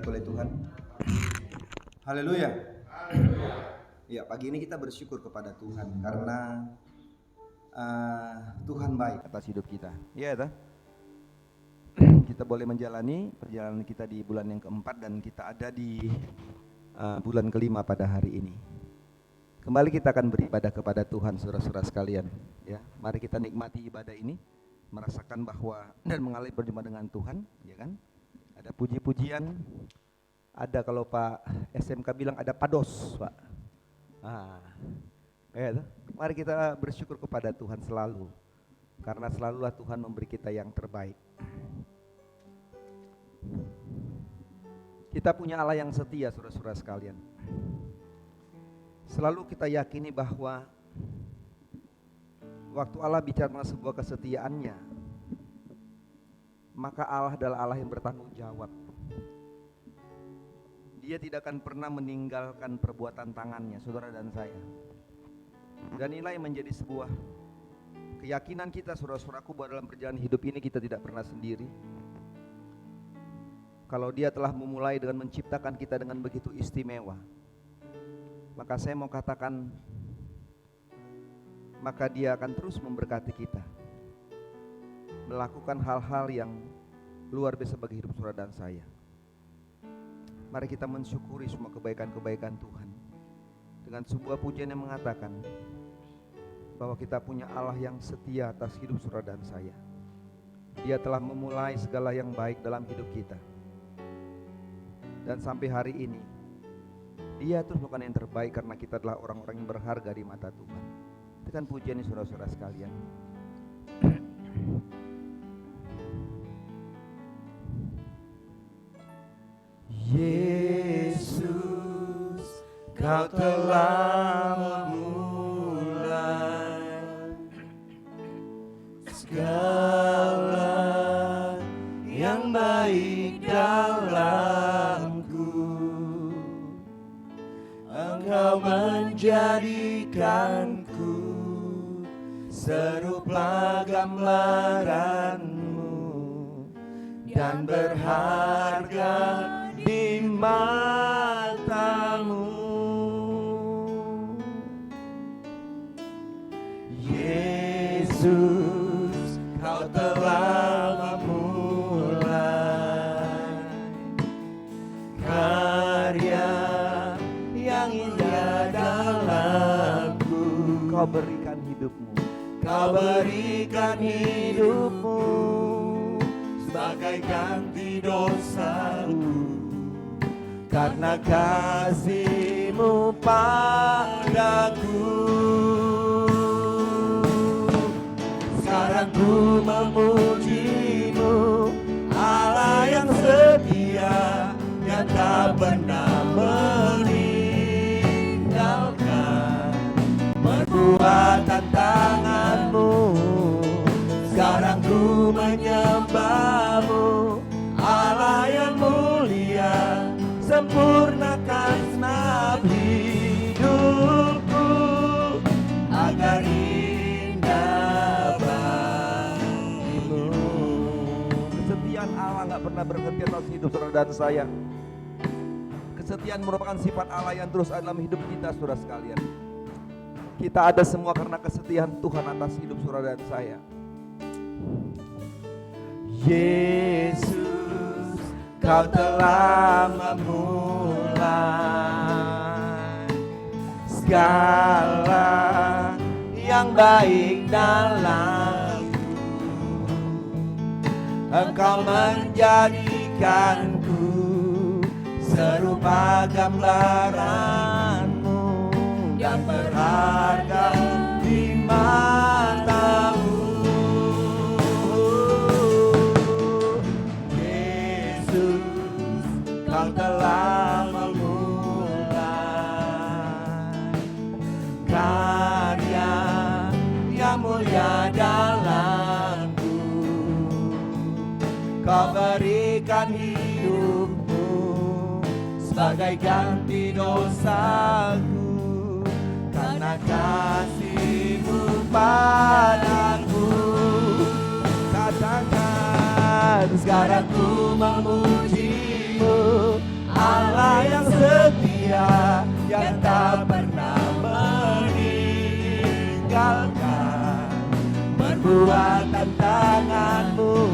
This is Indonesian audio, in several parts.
oleh Tuhan. Haleluya. Ya, pagi ini kita bersyukur kepada Tuhan karena Tuhan baik atas hidup kita. Ya, toh? Kita boleh menjalani perjalanan kita di bulan yang keempat dan kita ada di bulan kelima pada hari ini. Kembali kita akan beribadah kepada Tuhan, saudara-saudara sekalian. Ya, mari kita nikmati ibadah ini, merasakan bahwa dan mengalami berjumpa dengan Tuhan, ya kan? Ada puji-pujian, ada kalau Pak SMK bilang ada pados, Pak. Ya, mari kita bersyukur kepada Tuhan selalu, karena selalulah Tuhan memberi kita yang terbaik. Kita punya Allah yang setia, saudara-saudara sekalian. Selalu kita yakini bahwa waktu Allah bicara tentang sebuah kesetiaannya, maka Allah adalah Allah yang bertanggung jawab. Dia tidak akan pernah meninggalkan perbuatan tangannya, saudara dan saya. Dan inilah yang menjadi sebuah keyakinan kita, saudara-saudaraku, bahwa dalam perjalanan hidup ini kita tidak pernah sendiri. Kalau Dia telah memulai dengan menciptakan kita dengan begitu istimewa, maka saya mau katakan, maka Dia akan terus memberkati kita, melakukan hal-hal yang luar biasa bagi hidup saudara dan saya. Mari kita mensyukuri semua kebaikan-kebaikan Tuhan dengan sebuah pujian yang mengatakan bahwa kita punya Allah yang setia atas hidup saudara dan saya. Dia telah memulai segala yang baik dalam hidup kita, dan sampai hari ini Dia terus melakukan yang terbaik karena kita adalah orang-orang yang berharga di mata Tuhan. Itu kan pujian saudara-saudara sekalian. Yesus, Kau telah memulai segala yang baik dalamku. Engkau menjadikanku serupa gambaran-Mu dan berharga di mata-Mu. Yesus, Kau telah memulai karya yang indah dalamku. Kau berikan hidupmu, Kau berikan hidupmu sebagai ganti dosaku. Karena kasih-Mu padaku, sekarang ku memuji-Mu, Allah yang setia, yang tak pernah meninggalkan perbuatan tangan-Mu. Sekarang ku menyembah-Mu, Allah yang mulia, sempurnakan senap hidupku agar indah bagimu. Kesetiaan Allah gak pernah berhenti atas hidup saudara dan saya. Kesetiaan merupakan sifat Allah yang terus ada dalam hidup kita, saudara sekalian. Kita ada semua karena kesetiaan Tuhan atas hidup saudara dan saya. Yesus, Kau telah memulai segala yang baik dalamku. Engkau menjadikanku serupa gambaran-Mu dan berharga di mata-Mu. Kau telah memulai karya yang mulia dalamku. Kau berikan hidupmu sebagai ganti dosaku. Karena kasih-Mu padaku, katakan sekarang ku memuji-Mu, Allah yang setia, yang tak pernah meninggalkan perbuatan tangan-Mu.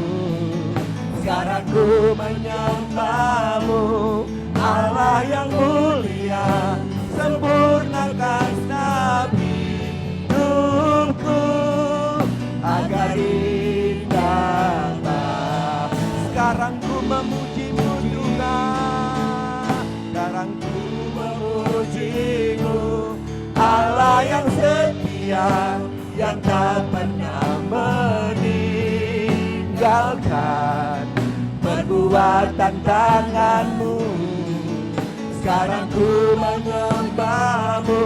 Sekarang ku menyembah-Mu, Allah yang mulia, sempurnakan segenap hidupku agar indah. Sekarang ku memuji-Mu Tuhan, sekarang ku memuji-Mu, Allah yang setia, yang tak pernah meninggalkan perbuatan tangan-Mu. Sekarang ku menyembah-Mu,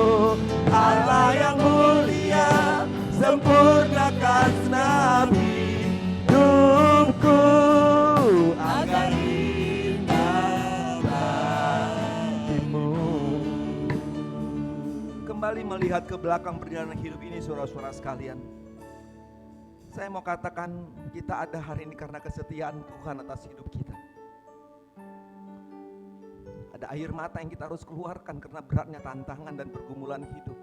Allah yang mulia, sempurnakan segenap hidupku agar indah bagi-Mu. Kembali melihat ke belakang perjalanan hidup ini, saudara-saudara sekalian, saya mau katakan kita ada hari ini karena kesetiaan Tuhan atas hidup kita. Ada air mata yang kita harus keluarkan karena beratnya tantangan dan pergumulan hidup.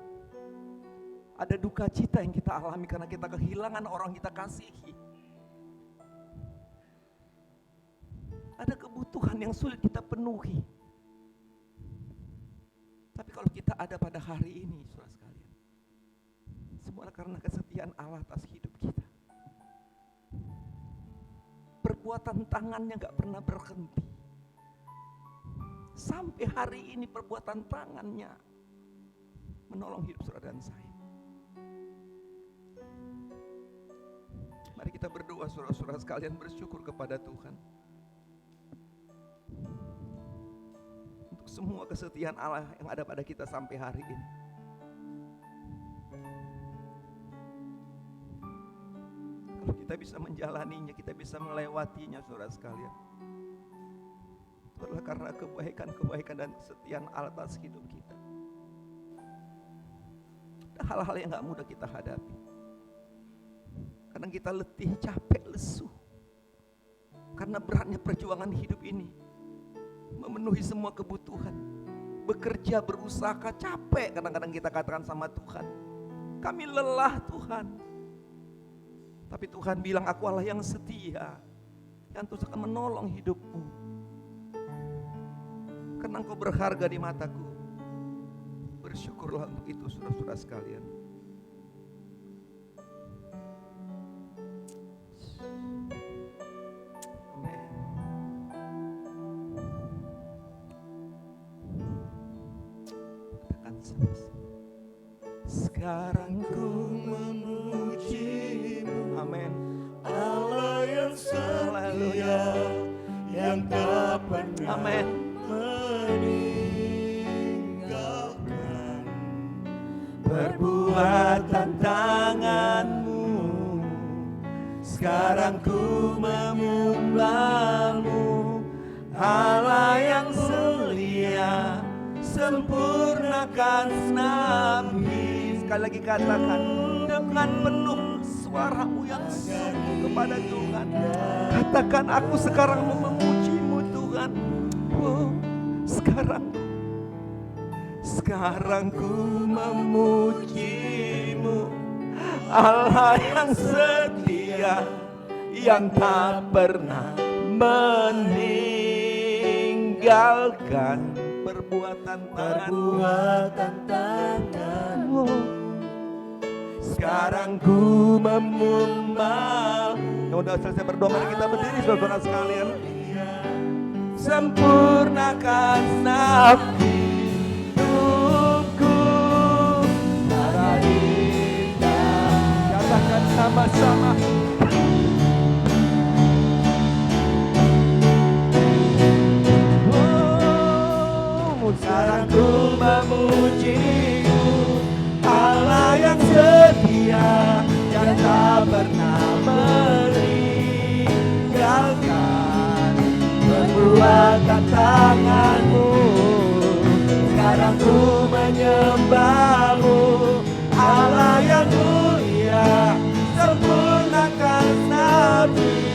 Ada duka cita yang kita alami karena kita kehilangan orang kita kasihi. Ada kebutuhan yang sulit kita penuhi. Tapi kalau kita ada pada hari ini, saudara sekalian, semua karena kesetiaan Allah atas hidup kita. Perbuatan tangannya gak pernah berhenti. Sampai hari ini perbuatan tangannya menolong hidup saudara dan saya. Mari kita berdoa, saudara-saudara sekalian, bersyukur kepada Tuhan untuk semua kesetiaan Allah yang ada pada kita sampai hari ini. Kalau kita bisa menjalaninya, kita bisa melewatinya, saudara sekalian, itu adalah karena kebaikan-kebaikan dan kesetiaan Allah atas hidup kita. Ada hal-hal yang gak mudah kita hadapi. Kadang kita letih, capek, lesu. Karena beratnya perjuangan hidup ini, memenuhi semua kebutuhan. Bekerja, berusaha, capek kadang-kadang kita katakan sama Tuhan, kami lelah Tuhan. Tapi Tuhan bilang, aku Allah yang setia, yang terus akan menolong hidupmu. Karena Engkau berharga di mataku. Bersyukurlah untuk itu, saudara-saudara sekalian. Amin. Katakan sama-sama. Sekarang ku memuji-Mu, amin, Allah yang setia, yang tak pernah, amin, meninggalkan perbuatan tangan-Mu. Sekarang ku menyembah-Mu, Allah yang setia, sempurnakan segenap hidup. Sekali lagi katakan dengan penuh suaramu yang sungguh kepada Tuhan. Katakan, aku sekarang mau memuji-Mu Tuhan. Oh, sekarang ku memuji-Mu, Allah yang setia, yang tak pernah meninggalkan perbuatan tangan-Mu. Sekarang ku menyembah. Ya udah selesai berdoa, mari kita berdiri saudara sekalian. Sempurnakan segenap hidupku agar indah. Katakan sama-sama. Sekarang ku memuji-Mu, Allah yang setia, yang tak pernah meninggalkan perbuatan tangan-Mu. Sekarang ku menyembah-Mu, Allah yang mulia, sempurnakan segenap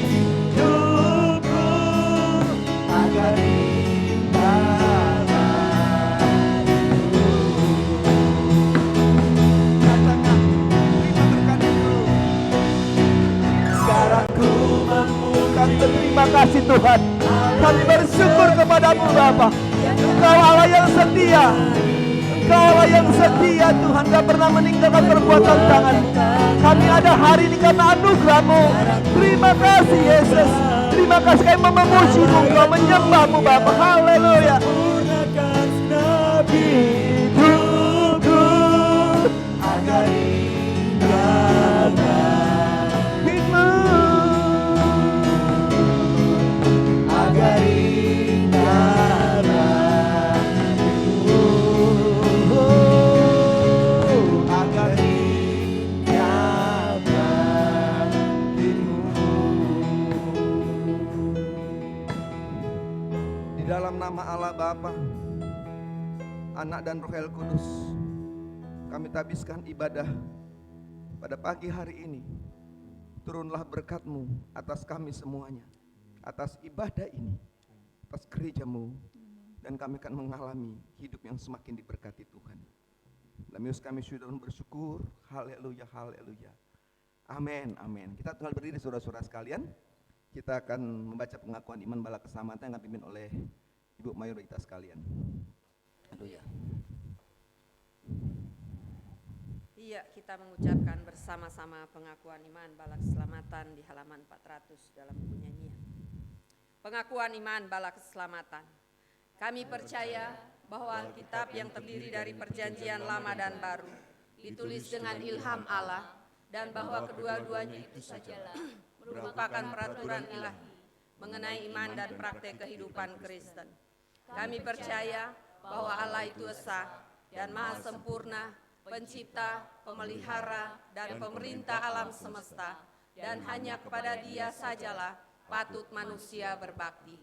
hidupku agar indah Tuhan. Kami bersyukur kepadamu Bapa. Engkau Allah yang setia. Engkau Allah yang setia Tuhan, gak pernah meninggalkan perbuatan tangan. Kami ada hari ini karena anugerah-Mu. Terima kasih Yesus. Terima kasih kami memuji-Mu, Engkau menyembah-Mu Bapa. Haleluya. Hidupku agar indah bagimu, agar indah bagimu, agar indah bagimu. Di dalam nama Allah Bapa, Anak dan Roh Kudus, kami tabiskan ibadah pada pagi hari ini. Turunlah berkat-Mu atas kami semuanya, atas ibadah ini, atas gereja-Mu, dan kami akan mengalami hidup yang semakin diberkati Tuhan. Dalam Yesus kami sudah bersyukur. Haleluya, haleluya. Amin, amin. Kita tinggal berdiri saudara-saudara sekalian. Kita akan membaca pengakuan iman bala keselamatan yang dipimpin oleh Ibu mayoritas sekalian. Haleluya. Iya, kita mengucapkan bersama-sama pengakuan iman bala keselamatan di halaman 400 dalam buku nyanyian. Pengakuan iman bala keselamatan. Kami percaya bahwa Alkitab yang terdiri dari perjanjian lama dan baru ditulis dengan ilham Allah, dan bahwa kedua-duanya itu sajalah merupakan peraturan ilahi mengenai iman dan praktek kehidupan Kristen. Kami percaya bahwa Allah itu esa dan maha sempurna, pencipta, pemelihara, dan pemerintah alam semesta, dan hanya kepada Dia sajalah patut manusia berbakti.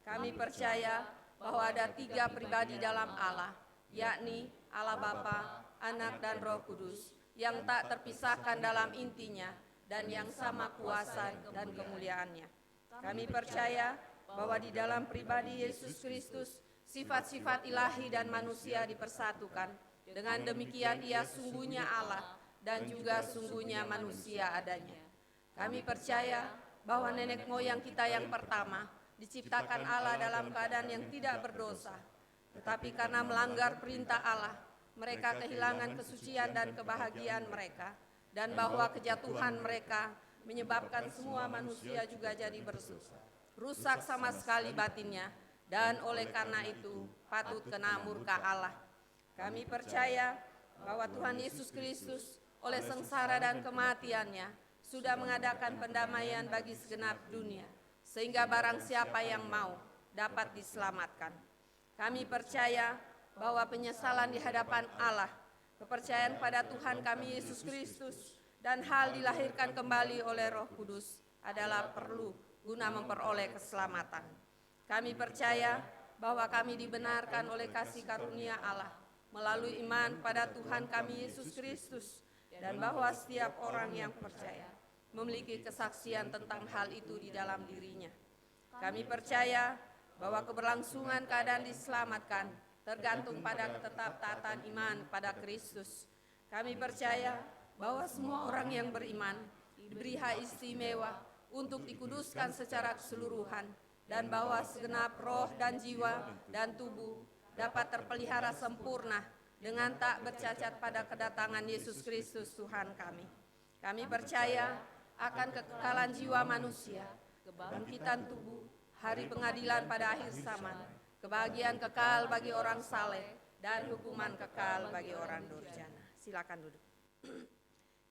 Kami percaya bahwa ada 3 pribadi dalam Allah, yakni Allah Bapa, Anak, dan Roh Kudus, yang tak terpisahkan dalam intinya dan yang sama kuasa dan kemuliaannya. Kami percaya bahwa di dalam pribadi Yesus Kristus, sifat-sifat ilahi dan manusia dipersatukan. Dengan demikian Ia sungguhnya Allah dan juga sungguhnya manusia adanya. Kami percaya bahwa nenek moyang kita yang pertama diciptakan Allah dalam keadaan yang tidak berdosa. Tetapi karena melanggar perintah Allah, mereka kehilangan kesucian dan kebahagiaan mereka. Dan bahwa kejatuhan mereka menyebabkan semua manusia juga jadi rusak sama sekali batinnya. Dan oleh karena itu patut kena murka Allah. Kami percaya bahwa Tuhan Yesus Kristus oleh sengsara dan kematiannya sudah mengadakan pendamaian bagi segenap dunia, sehingga barang siapa yang mau dapat diselamatkan. Kami percaya bahwa penyesalan di hadapan Allah, kepercayaan pada Tuhan kami Yesus Kristus, dan hal dilahirkan kembali oleh Roh Kudus adalah perlu guna memperoleh keselamatan. Kami percaya bahwa kami dibenarkan oleh kasih karunia Allah melalui iman pada Tuhan kami Yesus Kristus, dan bahwa setiap orang yang percaya memiliki kesaksian tentang hal itu di dalam dirinya. Kami percaya bahwa keberlangsungan keadaan diselamatkan tergantung pada ketetaptaatan iman pada Kristus. Kami percaya bahwa semua orang yang beriman diberi hak istimewa untuk dikuduskan secara keseluruhan, dan bahwa segenap roh dan jiwa dan tubuh dapat terpelihara sempurna dengan tak bercacat pada kedatangan Yesus Kristus Tuhan kami. Kami percaya akan kekekalan jiwa manusia, kebangkitan tubuh, hari pengadilan pada akhir zaman, kebahagiaan kekal bagi orang saleh, dan hukuman kekal bagi orang durjana. Silakan duduk.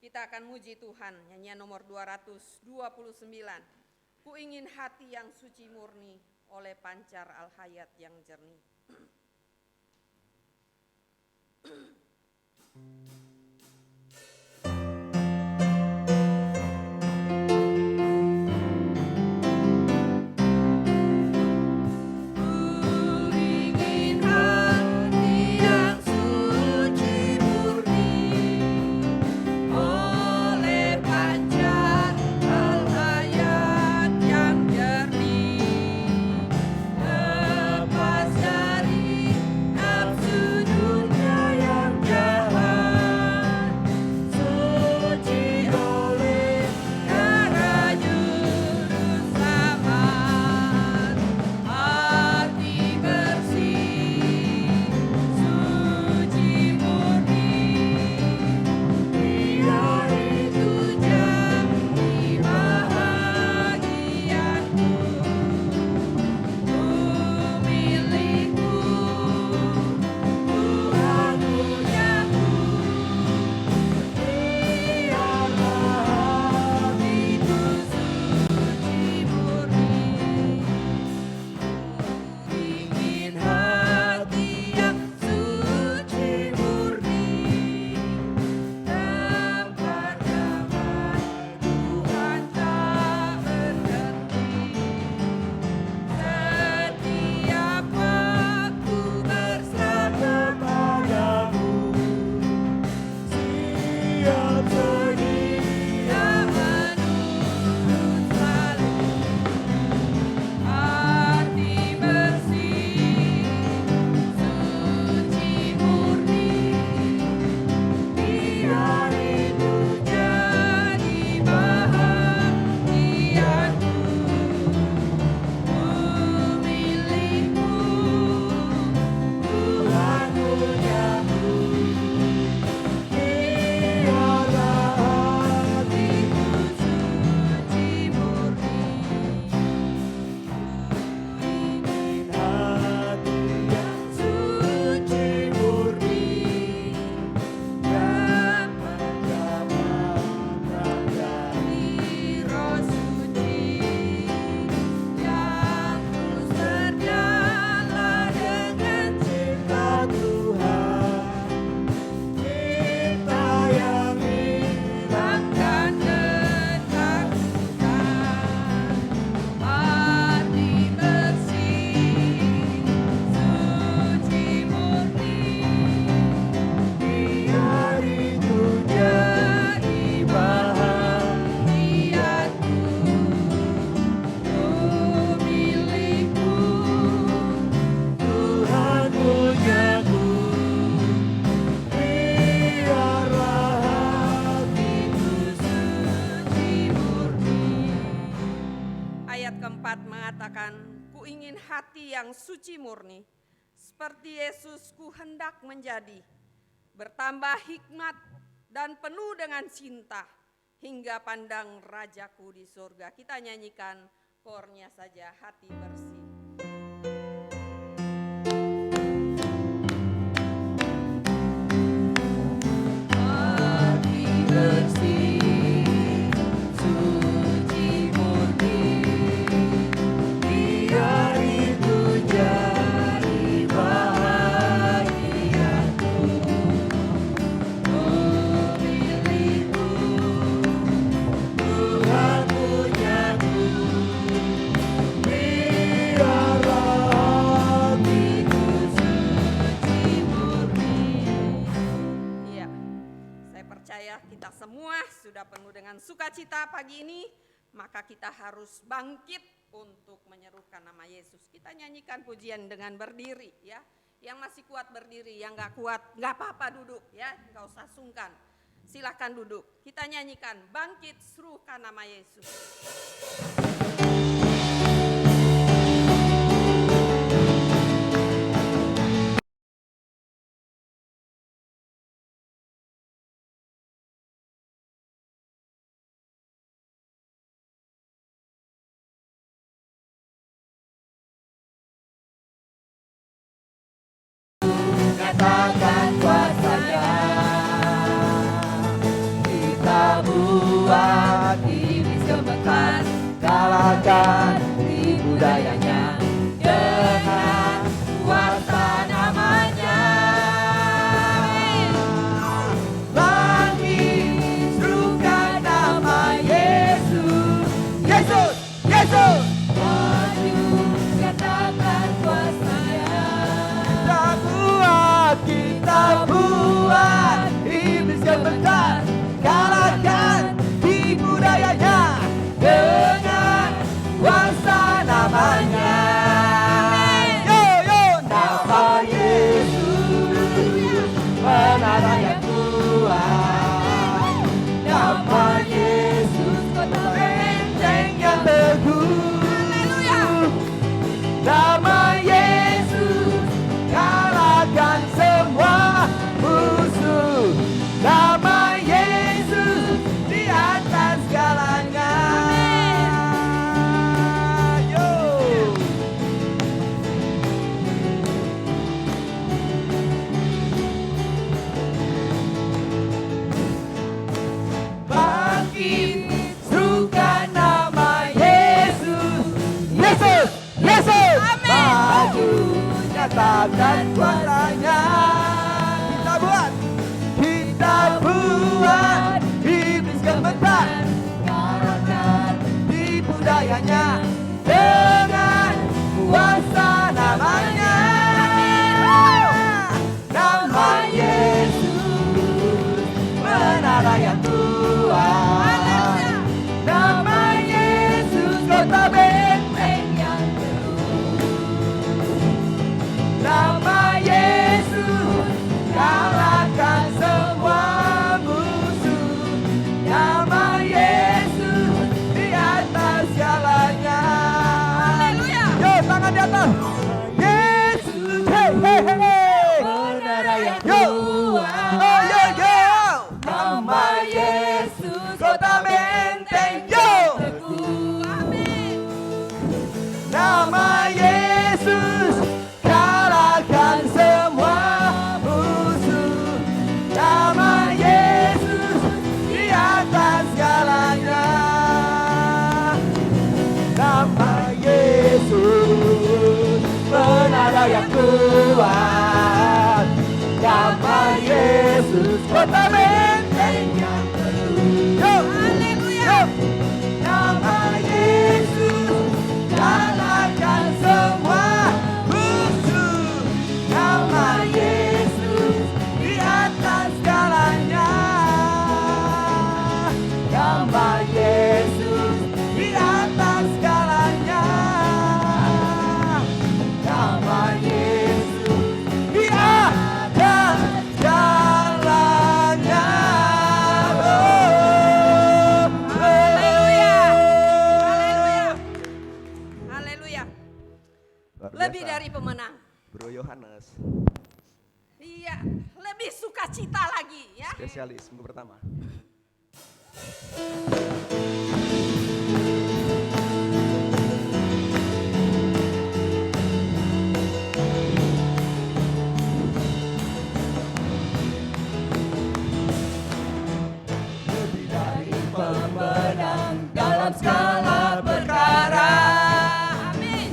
Kita akan muji Tuhan, nyanyian nomor 229. Ku ingin hati yang suci murni oleh pancar al-hayat yang jernih. Lepas dari nafsu dunia yang jahat. katakan, ku ingin hati yang suci murni, seperti Yesus ku hendak menjadi, bertambah hikmat dan penuh dengan cinta, hingga pandang Rajaku di surga. Kita nyanyikan kornya saja, hati bersih. Hati bersih, suci murni, biar itu jadi bahagiaku. Memilihmu, Tuhan punyaku, biarlah hatiku suci murni. Iya, saya percaya kita semua sudah penuh dengan sukacita pagi ini, maka kita harus bangkit untuk menyerukan nama Yesus. Kita nyanyikan pujian dengan berdiri ya. Yang masih kuat berdiri, yang gak kuat gak apa-apa duduk ya, gak usah sungkan. Silakan duduk. Kita nyanyikan bangkit serukan nama Yesus. Katakan kuasanya, kita buat iblis gemetar, kalahkan tipu dayanya dengan kuasa namanya. Bangkit, serukan nama Yesus, Yesus, Yesus. Maju, katakan kuasanya. Kita buat iblis gemetar, kalahkan tipu dayanya dengan kuasa namanya. Yo yo, nama Yesus, menara yang kuat. Nama Yesus, kota benteng yang teguh. Nama Yesus, kalahkan semua musuh. Nama Yesus di atas segalanya. Yo. Bangkit, serukan nama Yesus, Yesus, Yesus. Maju, nyatakan kuasanya. Kita buat iblis gemetar, kalahkan tipu dayanya dengan kuasa namanya. Nama Yesus, menara yang kuat. Nama Yesus, kota benteng yang teguh. Nama Yesus, kalahkan semua musuh. Nama Yesus di atas segalanya. Haleluya. Yo, tangan di atas. Yesus, hey, hey, hey. Menara yang kuat. Oh, yo, yo. Nama Yesus, kota benteng yang teguh. Amin. Nama Yesus, kalahkan semua musuh. Nama Yesus di atas segalanya. Nama Yesus, menara yang kuat. Nama Yesus, kota benteng yang teguh. Yo, Haleluya. nama Yesus, kalahkan semua Luar lebih biasa. dari pemenang. Bro Yohanes, Iya, lebih sukacita lagi ya. spesialis minggu pertama. Lebih dari pemenang dalam segala perkara. Amin.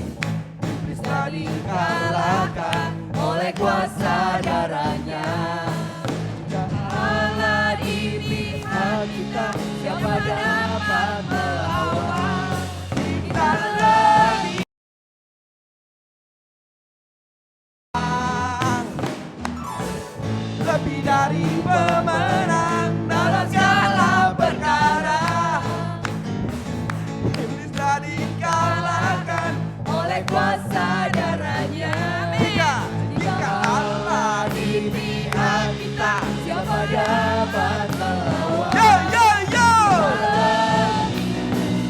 Iblis telah dikalahkan oleh kuasa darahnya. Allah di pihak kita, siapa dapat melawan? Kita lebih dari pemenang dalam segala perkara. Iblis telah dikalahkan oleh kuasa darahnya. Jika Allah di pihak kita, siapa dapat melawan?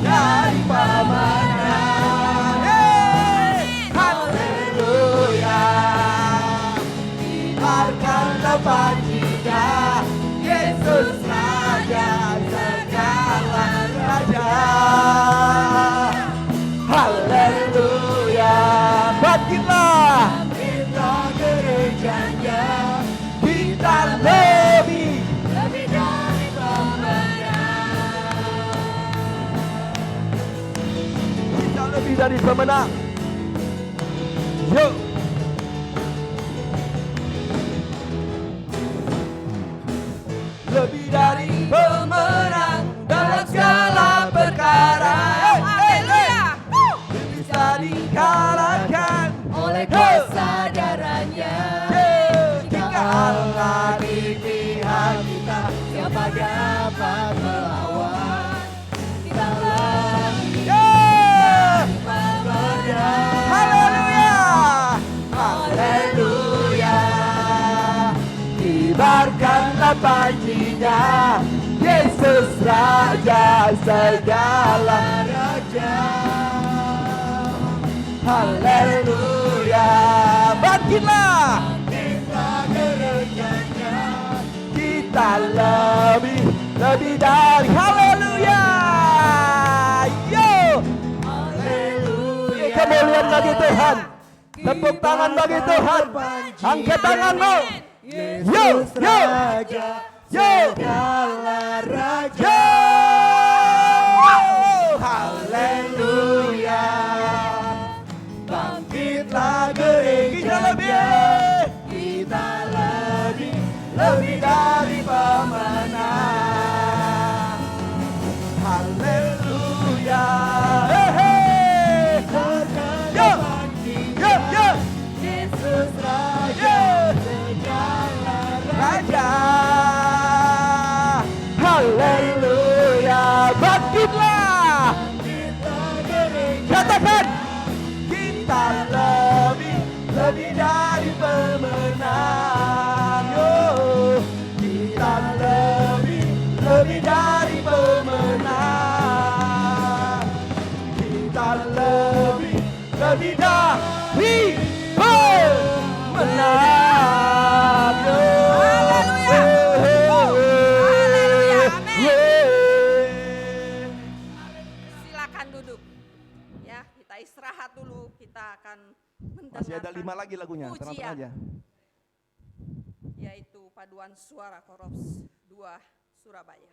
Dari pemenang. Haleluya. Biarkanlah baginya Yesus Raja segala raja. Haleluya. Bangkitlah gerejanya, kita lebih dari pemenang. Kita lebih dari pemenang. Yo. Lebih dari pemenang dalam segala perkara. Haleluya. Bisa dikalahkan oleh kuasa darahnya. Jika Allah di pihak kita, siapa dapat melawan? Kita lebih dari pemenang. Haleluya. Haleluya. Kibarkanlah panjinya, Yesus Raja segala raja. Haleluya. Bangkitlah gerejanya, kita lebih dari. Haleluya. Yo. Haleluya. Kemuliaan bagi Tuhan. Tepuk tangan bagi Tuhan. Angkat tanganmu. Yesus Raja segala raja. Haleluya. Bangkitlah gerejanya, kita lebih dari pemenang. Haleluya. Yo, yo, yo. Yesus Raja segala raja. Haleluya. Bangkitlah. Katakan, kita lebih dari pemenang. Yo, kita lebih dari pemenang. Kita lebih dari pemenang. Yo. Haleluya. Haleluya. Amin. Silakan duduk. Ya, kita istirahat dulu. Kita akan mendengarkan. Masih ada 5 lagi lagunya, tenang pujian, aja. yaitu paduan suara Korops 2 Surabaya.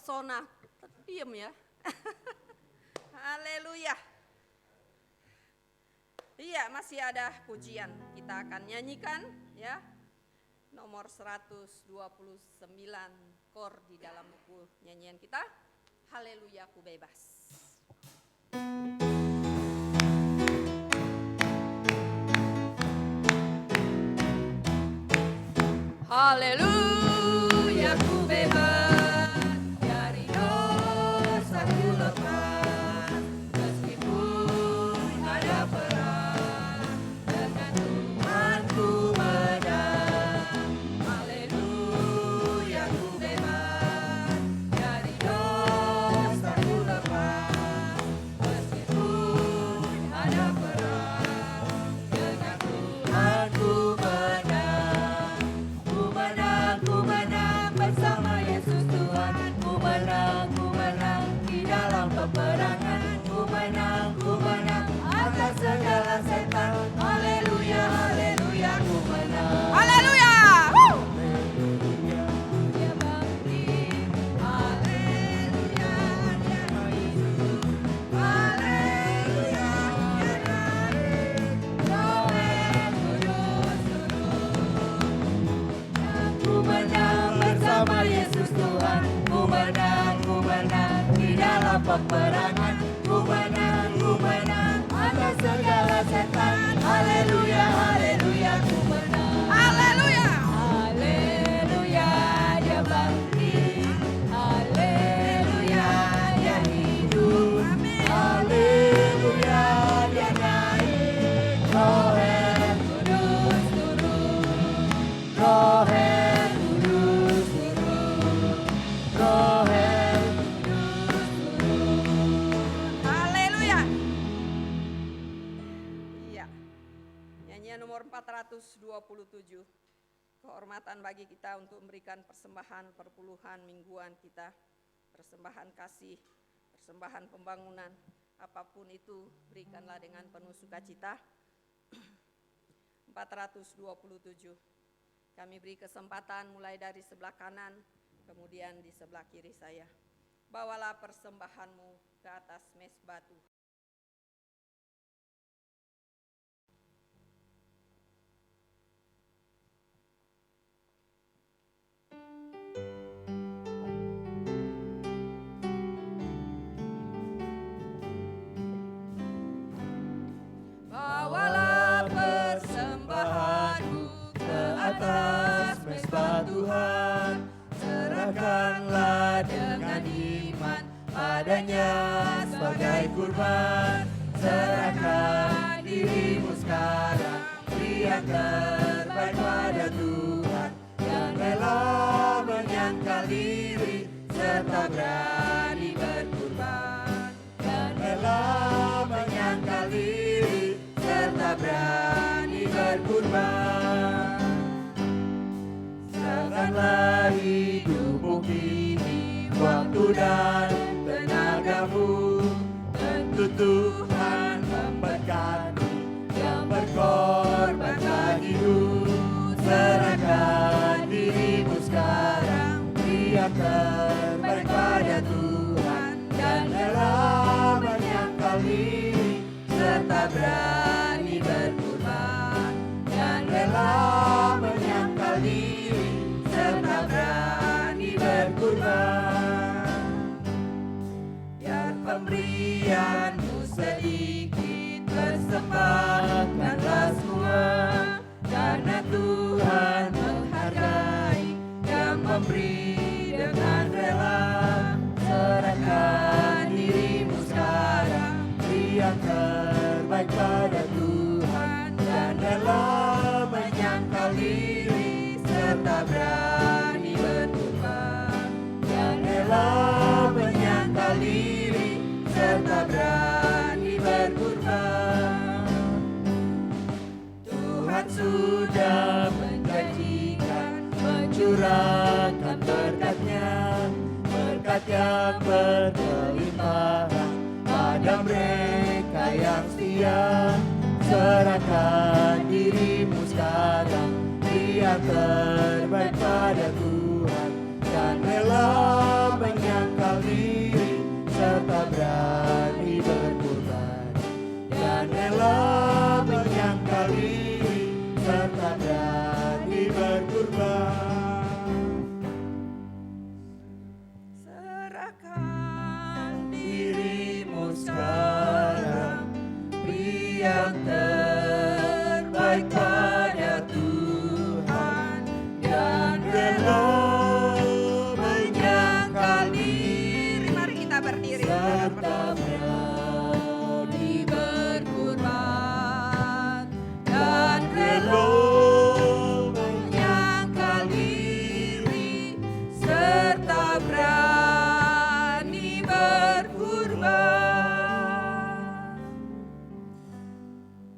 terpesona. Diam ya. Haleluya. Iya, masih ada pujian. Kita akan nyanyikan ya. Nomor 129 kor di dalam buku nyanyian kita. Haleluya, ku bebas. Haleluya, ku bebas dari dosa ku lepas, meskipun ada perang dengan Tuhan ku menang. Haleluya, ku bebas dari dosa ku lepas, meskipun ada perang dengan Tuhan ku menang. Ku menang bersama Yesus Tuhan. Ku menang di dalam peperangan. Ku menang atas segala setan. Haleluya, haleluya, ku menang. Haleluya. Dia bangkit. Haleluya, dia hidup. Haleluya, dia naik. Roh yang kudus turun. Ku menang bersama Yesus Tuhan. Ku menang di dalam peperangan. Ku menang atas segala setan. Haleluya, haleluya, ku menang. Haleluya, haleluya, dia bangkit. Haleluya, dia hidup. Haleluya, dia naik. Roh yang kudus turun. Roh yang kudus turun. Roh yang kudus turun. Haleluya. Iya. Nyanyian nomor 427. Kehormatan bagi kita untuk memberikan persembahan perpuluhan mingguan kita. Persembahan kasih, persembahan pembangunan. Apapun itu berikanlah dengan penuh sukacita. 427. Kami beri kesempatan mulai dari sebelah kanan, kemudian di sebelah kiri saya. Bawalah persembahanmu ke atas mezbah Tuhan. Bawalah persembahanmu ke atas mezbah Tuhan. Serahkanlah dengan iman padanya sebagai kurban. Serahkan dirimu sekarang, beri yang terbaik pada Tuhan. Yang rela menyangkal diri serta berani berkurban. Yang rela menyangkal diri serta berani berkurban. Serahkanlah hidupmu kini, waktu dan tenagamu. Tentu Tuhan memberkati yang berkorban bagimu. Serahkan dirimu sekarang, beri yang terbaik pada Tuhan. Dan rela menyangkal diri serta berani berkurban. Dan rela menyangkal diri serta berani berkurban. Biar pemberianmu sedikit, persembahkanlah semua. Karena Tuhan menghargai yang memberi dengan rela. Serahkan dirimu sekarang, beri yang terbaik pada Tuhan. Dan rela menyangkal diri serta berani berkorban. Dan rela menyangkal diri serta berani berkorban. Tuhan sudah menjanjikan mencurahkan berkat-Nya, berkat yang berkelimpahan pada mereka yang setia. Serahkan dirimu sekarang, beri yang terbaik pada Tuhan. Dan rela menyangkal berdiri. serta berani berkorban dan rela menyangkal diri serta berani berkorban.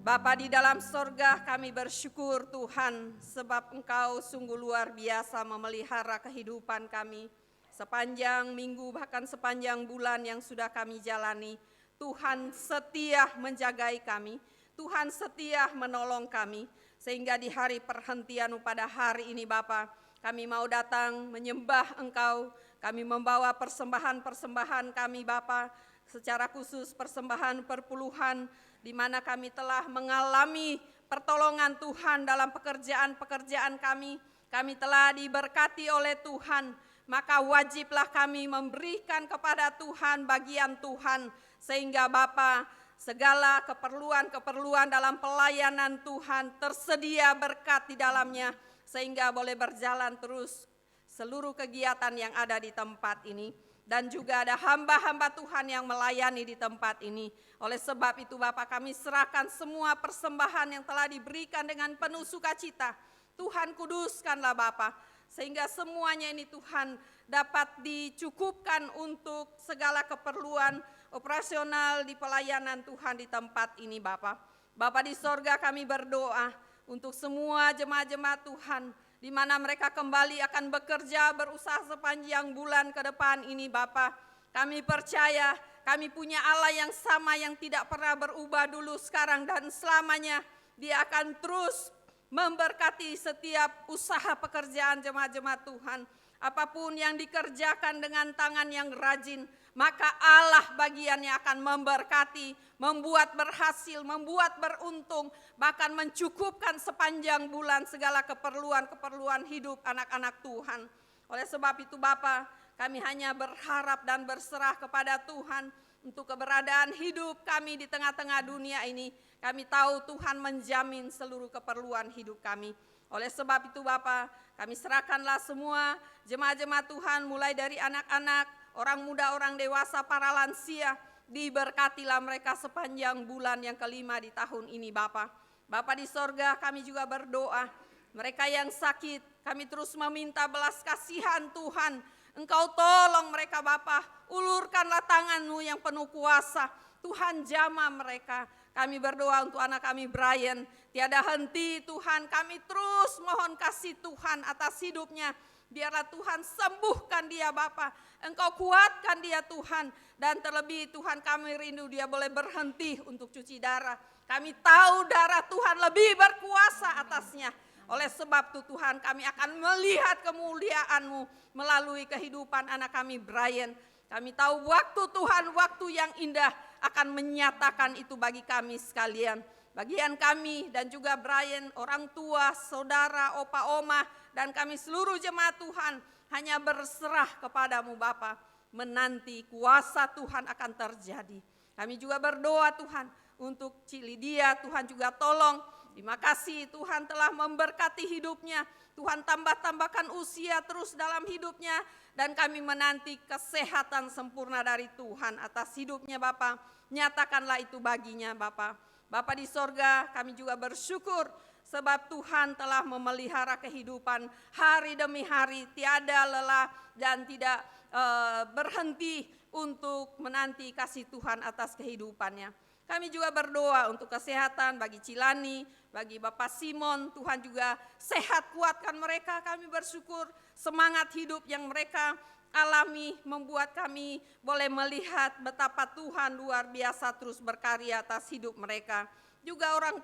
Bapa di dalam sorga, kami bersyukur Tuhan sebab Engkau sungguh luar biasa memelihara kehidupan kami. Sepanjang minggu bahkan sepanjang bulan yang sudah kami jalani, Tuhan setia menjagai kami, Tuhan setia menolong kami. Sehingga di hari perhentian pada hari ini Bapa, kami mau datang menyembah Engkau, kami membawa persembahan-persembahan kami Bapa, secara khusus persembahan perpuluhan, di mana kami telah mengalami pertolongan Tuhan dalam pekerjaan-pekerjaan kami. Kami telah diberkati oleh Tuhan, maka wajiblah kami memberikan kepada Tuhan bagian Tuhan. Sehingga Bapa, segala keperluan-keperluan dalam pelayanan Tuhan tersedia berkat di dalamnya. Sehingga boleh berjalan terus seluruh kegiatan yang ada di tempat ini. Dan juga ada hamba-hamba Tuhan yang melayani di tempat ini. Oleh sebab itu Bapa, kami serahkan semua persembahan yang telah diberikan dengan penuh sukacita. Tuhan kuduskanlah Bapa, sehingga semuanya ini Tuhan dapat dicukupkan untuk segala keperluan operasional di pelayanan Tuhan di tempat ini Bapa. Bapa di sorga, kami berdoa untuk semua jemaat-jemaat Tuhan, di mana mereka kembali akan bekerja berusaha sepanjang bulan ke depan ini Bapa. Kami percaya kami punya Allah yang sama, yang tidak pernah berubah dulu, sekarang dan selamanya. Dia akan terus memberkati setiap usaha pekerjaan jemaat-jemaat Tuhan. Apapun yang dikerjakan dengan tangan yang rajin, maka Allah bagiannya akan memberkati, membuat berhasil, membuat beruntung, bahkan mencukupkan sepanjang bulan segala keperluan-keperluan hidup anak-anak Tuhan. Oleh sebab itu Bapa, kami hanya berharap dan berserah kepada Tuhan untuk keberadaan hidup kami di tengah-tengah dunia ini. Kami tahu Tuhan menjamin seluruh keperluan hidup kami. Oleh sebab itu Bapa, kami serahkanlah semua jemaat-jemaat Tuhan, mulai dari anak-anak, orang muda, orang dewasa, para lansia. Diberkatilah mereka sepanjang bulan yang kelima di tahun ini Bapa. Bapa di sorga, kami juga berdoa, mereka yang sakit, kami terus meminta belas kasihan Tuhan. Engkau tolong mereka Bapa, ulurkanlah tangan-Mu yang penuh kuasa. Tuhan jamah mereka. Kami berdoa untuk anak kami Brian, tiada henti Tuhan, kami terus mohon kasih Tuhan atas hidupnya. Biarlah Tuhan sembuhkan dia Bapa, Engkau kuatkan dia Tuhan. Dan terlebih Tuhan, kami rindu dia boleh berhenti untuk cuci darah. Kami tahu darah Tuhan lebih berkuasa atasnya. Oleh sebab itu Tuhan, kami akan melihat kemuliaan-Mu melalui kehidupan anak kami Brian. Kami tahu waktu Tuhan, waktu yang indah akan menyatakan itu bagi kami sekalian. Bagian kami dan juga Brian, orang tua, saudara, opa, oma, dan kami seluruh jemaat Tuhan hanya berserah kepadamu Bapa, menanti kuasa Tuhan akan terjadi. Kami juga berdoa Tuhan untuk Cik Lydia, Tuhan juga tolong. Terima kasih Tuhan telah memberkati hidupnya. Tuhan tambahkan usia terus dalam hidupnya. Dan kami menanti kesehatan sempurna dari Tuhan atas hidupnya Bapa. Nyatakanlah itu baginya Bapa. Bapa di sorga, kami juga bersyukur sebab Tuhan telah memelihara kehidupan hari demi hari. Tiada lelah dan tidak berhenti untuk menanti kasih Tuhan atas kehidupannya. Kami juga berdoa untuk kesehatan bagi Cilani, bagi Bapak Simon. Tuhan juga sehat, kuatkan mereka. Kami bersyukur semangat hidup yang mereka alami membuat kami boleh melihat betapa Tuhan luar biasa terus berkarya atas hidup mereka. Juga orang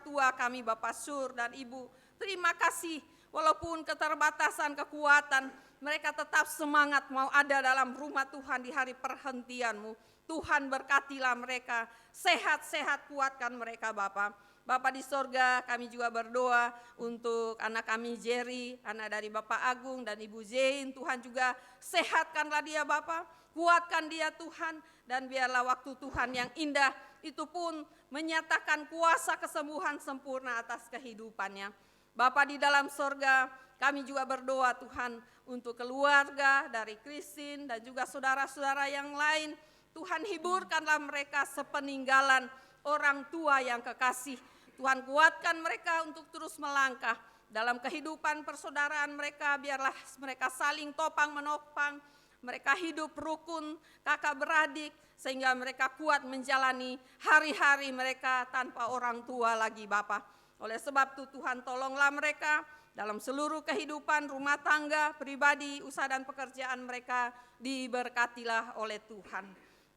tua kami Bapak Sur dan Ibu, terima kasih walaupun keterbatasan kekuatan, mereka tetap semangat mau ada dalam rumah Tuhan di hari perhentian-Mu. Tuhan berkatilah mereka, sehat-sehat kuatkan mereka Bapa. Bapa di sorga, kami juga berdoa untuk anak kami Jerry, anak dari Bapak Agung dan Ibu Zain. Tuhan juga sehatkanlah dia Bapa, kuatkan dia Tuhan. Dan biarlah waktu Tuhan yang indah itu pun menyatakan kuasa kesembuhan sempurna atas kehidupannya. Bapa di dalam sorga, Kami juga berdoa Tuhan untuk keluarga dari Christine dan juga saudara-saudara yang lain. Tuhan hiburkanlah mereka sepeninggalan orang tua yang kekasih. Tuhan kuatkan mereka untuk terus melangkah dalam kehidupan persaudaraan mereka. Biarlah mereka saling topang menopang. Mereka hidup rukun, kakak beradik, sehingga mereka kuat menjalani hari-hari mereka tanpa orang tua lagi Bapa. Oleh sebab itu Tuhan tolonglah mereka dalam seluruh kehidupan rumah tangga, pribadi, usaha dan pekerjaan mereka diberkatilah oleh Tuhan.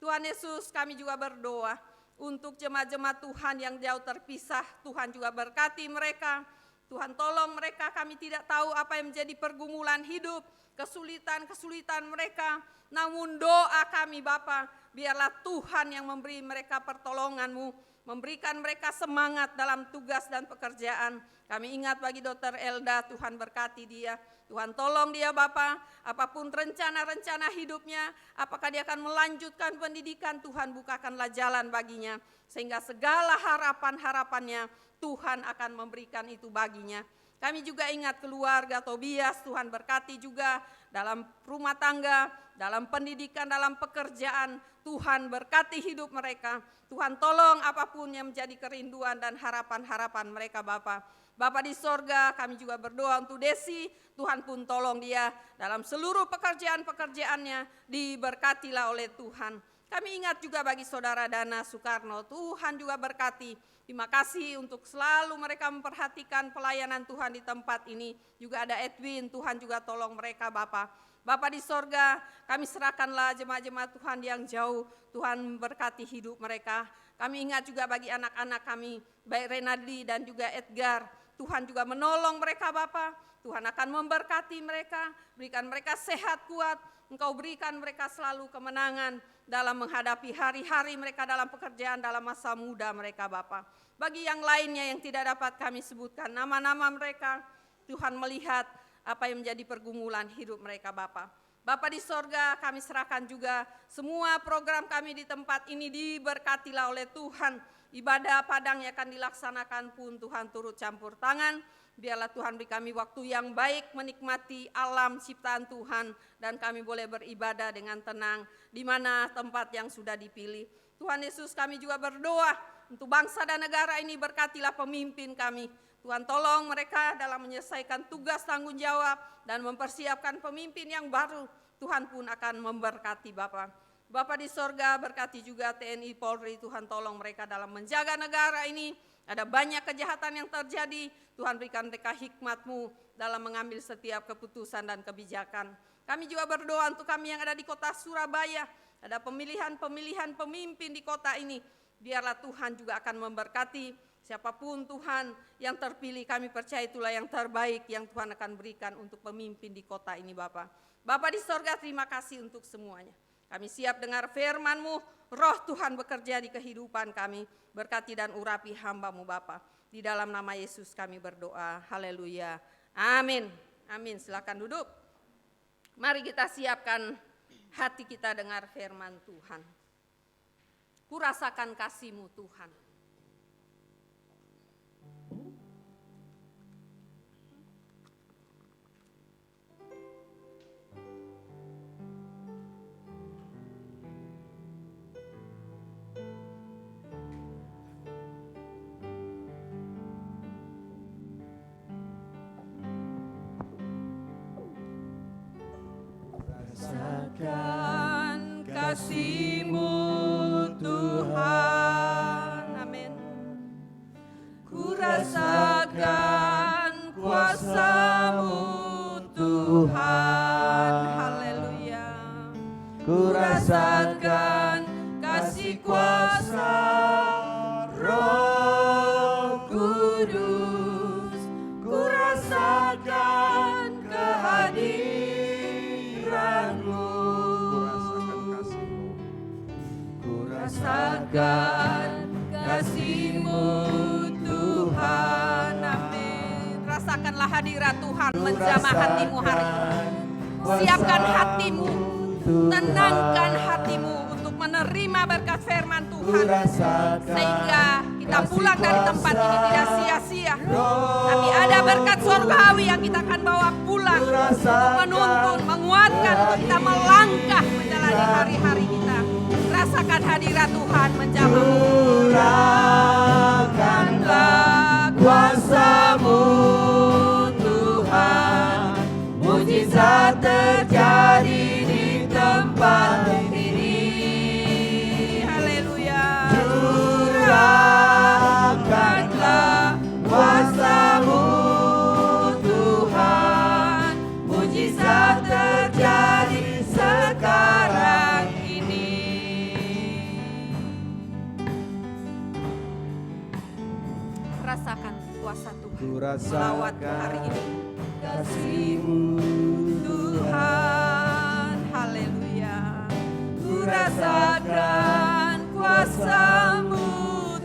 Tuhan Yesus, kami juga berdoa untuk jemaat-jemaat Tuhan yang jauh terpisah. Tuhan juga berkati mereka. Tuhan tolong mereka, kami tidak tahu apa yang menjadi pergumulan hidup, kesulitan-kesulitan mereka. Namun doa kami Bapa, biarlah Tuhan yang memberi mereka pertolongan-Mu, memberikan mereka semangat dalam tugas dan pekerjaan. Kami ingat bagi Dr. Elda, Tuhan berkati dia. Tuhan tolong dia Bapa, apapun rencana-rencana hidupnya, apakah dia akan melanjutkan pendidikan, Tuhan bukakanlah jalan baginya. Sehingga segala harapan-harapannya Tuhan akan memberikan itu baginya. Kami juga ingat keluarga Tobias, Tuhan berkati juga dalam rumah tangga, dalam pendidikan, dalam pekerjaan. Tuhan berkati hidup mereka. Tuhan tolong apapun yang menjadi kerinduan dan harapan-harapan mereka Bapa. Bapa di sorga, kami juga berdoa untuk Desi. Tuhan pun tolong dia dalam seluruh pekerjaan-pekerjaannya, diberkatilah oleh Tuhan. Kami ingat juga bagi saudara Dana Soekarno, Tuhan juga berkati. Terima kasih untuk selalu mereka memperhatikan pelayanan Tuhan di tempat ini. Juga ada Edwin, Tuhan juga tolong mereka Bapa. Bapa di sorga, kami serahkanlah jemaat-jemaat Tuhan yang jauh. Tuhan berkati hidup mereka. Kami ingat juga bagi anak-anak kami, baik Renadi dan juga Edgar. Tuhan juga menolong mereka Bapa. Tuhan akan memberkati mereka, berikan mereka sehat kuat. Engkau berikan mereka selalu kemenangan dalam menghadapi hari-hari mereka dalam pekerjaan, dalam masa muda mereka Bapa. Bagi yang lainnya yang tidak dapat kami sebutkan nama-nama mereka, Tuhan melihat apa yang menjadi pergumulan hidup mereka Bapa. Bapa di sorga, kami serahkan juga semua program kami di tempat ini, diberkatilah oleh Tuhan. Ibadah padang yang akan dilaksanakan pun Tuhan turut campur tangan. Biarlah Tuhan beri kami waktu yang baik menikmati alam ciptaan Tuhan, dan kami boleh beribadah dengan tenang di mana tempat yang sudah dipilih. Tuhan Yesus, kami juga berdoa untuk bangsa dan negara ini, berkatilah pemimpin kami. Tuhan tolong mereka dalam menyelesaikan tugas tanggung jawab dan mempersiapkan pemimpin yang baru. Tuhan pun akan memberkati Bapa. Bapa di sorga, berkati juga TNI Polri. Tuhan tolong mereka dalam menjaga negara ini. Ada banyak kejahatan yang terjadi. Tuhan berikan mereka hikmat-Mu dalam mengambil setiap keputusan dan kebijakan. Kami juga berdoa untuk kami yang ada di kota Surabaya. Ada pemilihan-pemilihan pemimpin di kota ini. Biarlah Tuhan juga akan memberkati siapapun Tuhan yang terpilih. Kami percaya itulah yang terbaik yang Tuhan akan berikan untuk pemimpin di kota ini Bapa. Bapa di sorga, terima kasih untuk semuanya. Kami siap dengar firman-Mu, Roh Tuhan bekerja di kehidupan kami. Berkati dan urapi hamba-Mu Bapa. Di dalam nama Yesus kami berdoa. Haleluya. Amin. Amin. Silakan duduk. Mari kita siapkan hati kita dengar firman Tuhan. Kurasakan kasih-Mu Tuhan. Rasakan kasih-Mu Tuhan, amin. Ku rasakan kuasa-Mu Tuhan, haleluya. Ku rasakan kasih kuasa Roh Kudus. Ku rasakan kehadiran-Mu. Rasakan kasih-Mu Tuhan, amin. Rasakanlah hadirat Tuhan menjamah hatimu hari ini. Siapkan hatimu, tenangkan hatimu untuk menerima berkat firman Tuhan, sehingga kita pulang dari tempat ini tidak sia-sia. Tapi ada berkat sorgawi yang kita akan bawa pulang untuk menuntun, menguatkan untuk kita melangkah menjalani hari-hari kita. Rasakan hadirat Tuhan menjamah. Curahkanlah kuasa-Mu Tuhan, mujizat terjadi di tempat ini. Haleluya. Curahkanlah kuasa-Mu Tuhan, mujizat terjadi sekarang ini. Rasakan kuasa Tuhan Ku melawat hari ini. kasih-Mu Tuhan, haleluya. Ku rasakan kuasa-Mu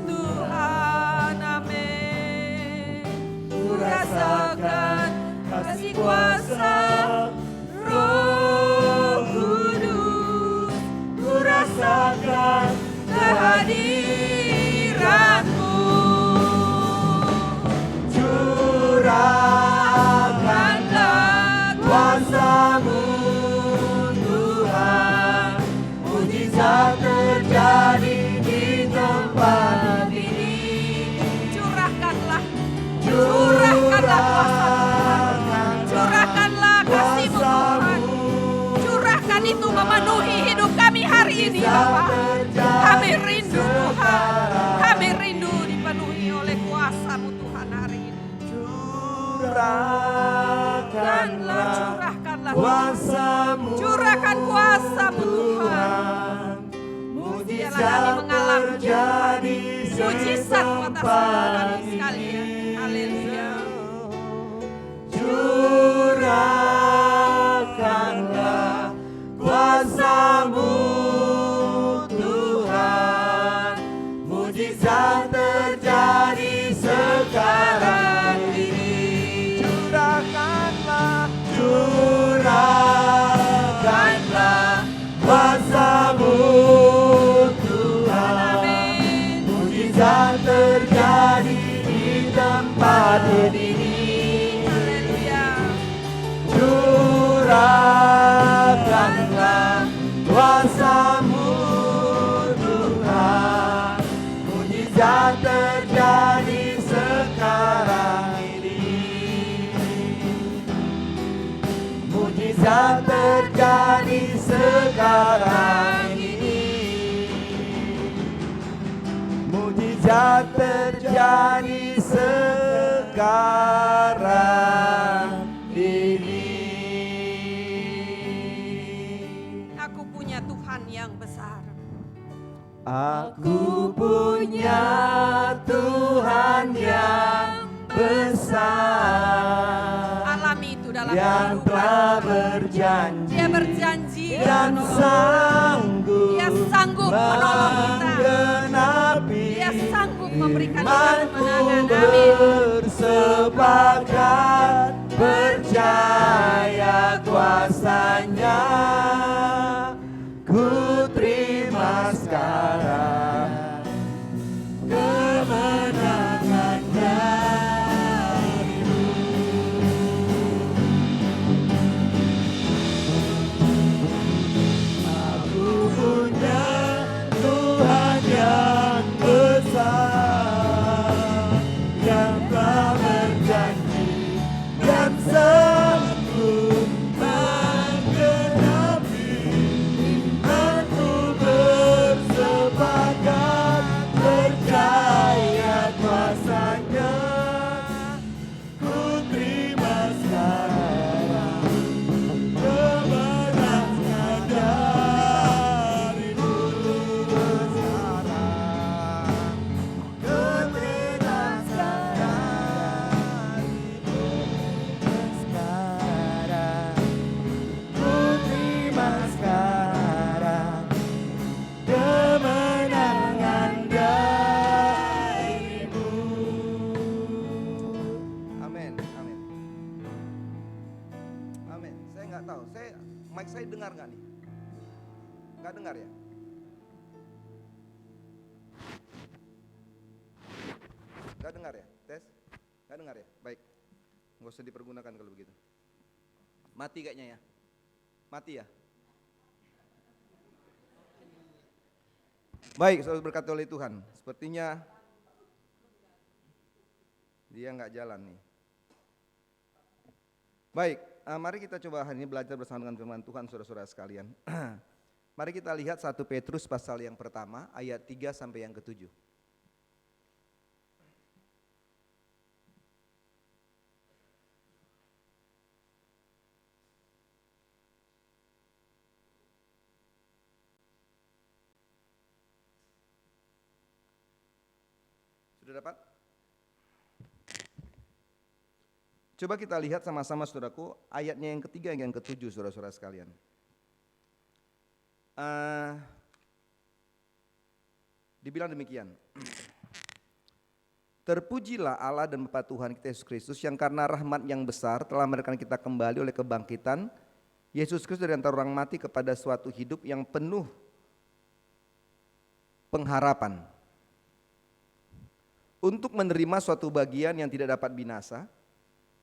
Tuhan, amin. Ku rasakan kasih kuasa Roh Kudus. Ku rasakan kehadiran-Mu. Curahkanlah kuasa-Mu Tuhan, mujizat terjadi di tempat ini. Curahkanlah kuasa Tuhan. Curahkanlah kasih-Mu Tuhan. Curahkan itu memenuhi hidup kami hari ini Bapa. Kami rindu Tuhan. Kami rindu dipenuhi oleh kuasa-Mu Tuhan hari ini. Curahkanlah kuasa-Mu Curahkan kuasa-Mu Tuhan. Biarlah kami mengalami terjadi mujizat atas hidup kami sekalian. Haleluya. Curahkanlah kuasa-Mu Tuhan, mujizat terjadi sekarang ini. Curahkanlah kuasa-Mu Tuhan, mujizat terjadi di tempat ini. Haleluya. Curahkanlah kuasa-Mu Tuhan, mujizat terjadi sekarang ini. Mujizat terjadi sekarang ini. Mujizat terjadi sekarang ini. Aku punya Tuhan yang besar. Aku punya Tuhan yang besar, Alami itu dalam yang kehidupan. telah berjanji Dia berjanji dan menolong. Dia sanggup menolong kita. menggenapi Dia sanggup memberikan kita imanku kemenangan. Amin. bersepakat percaya kuasa-Nya. Ku terima sekarang kemenangan darimu. Aku punya Tuhan yang besar, yang telah berjanji dan sanggup menggenapi imanku bersepakat percaya kuasa-Nya. Ku terima sekarang kemenangan darimu. Ku terima sekarang ku terima sekarang kemenangan darimu. Amin, amin. Amin. Saya nggak tahu, mic saya dengar nggak nih? Nggak dengar ya? Nggak dengar ya? Tes? Nggak dengar ya? Baik. Nggak usah dipergunakan kalau begitu. Mati kayaknya ya. Mati ya. Baik, saudara berkati oleh Tuhan. Sepertinya dia nggak jalan nih. Baik, mari kita coba hari ini belajar bersama dengan firman Tuhan, saudara-saudara sekalian. Mari kita lihat 1 Petrus pasal yang pertama, ayat 3 sampai yang ke-7. Sudah dapat? Coba kita lihat sama-sama saudaraku, ayatnya yang ketiga yang ke-7 saudara-saudara sekalian. Dibilang demikian. Terpujilah Allah dan Bapa Tuhan kita Yesus Kristus yang karena rahmat yang besar telah memberikan kita kembali oleh kebangkitan Yesus Kristus dari antara orang mati kepada suatu hidup yang penuh pengharapan. Untuk menerima suatu bagian yang tidak dapat binasa,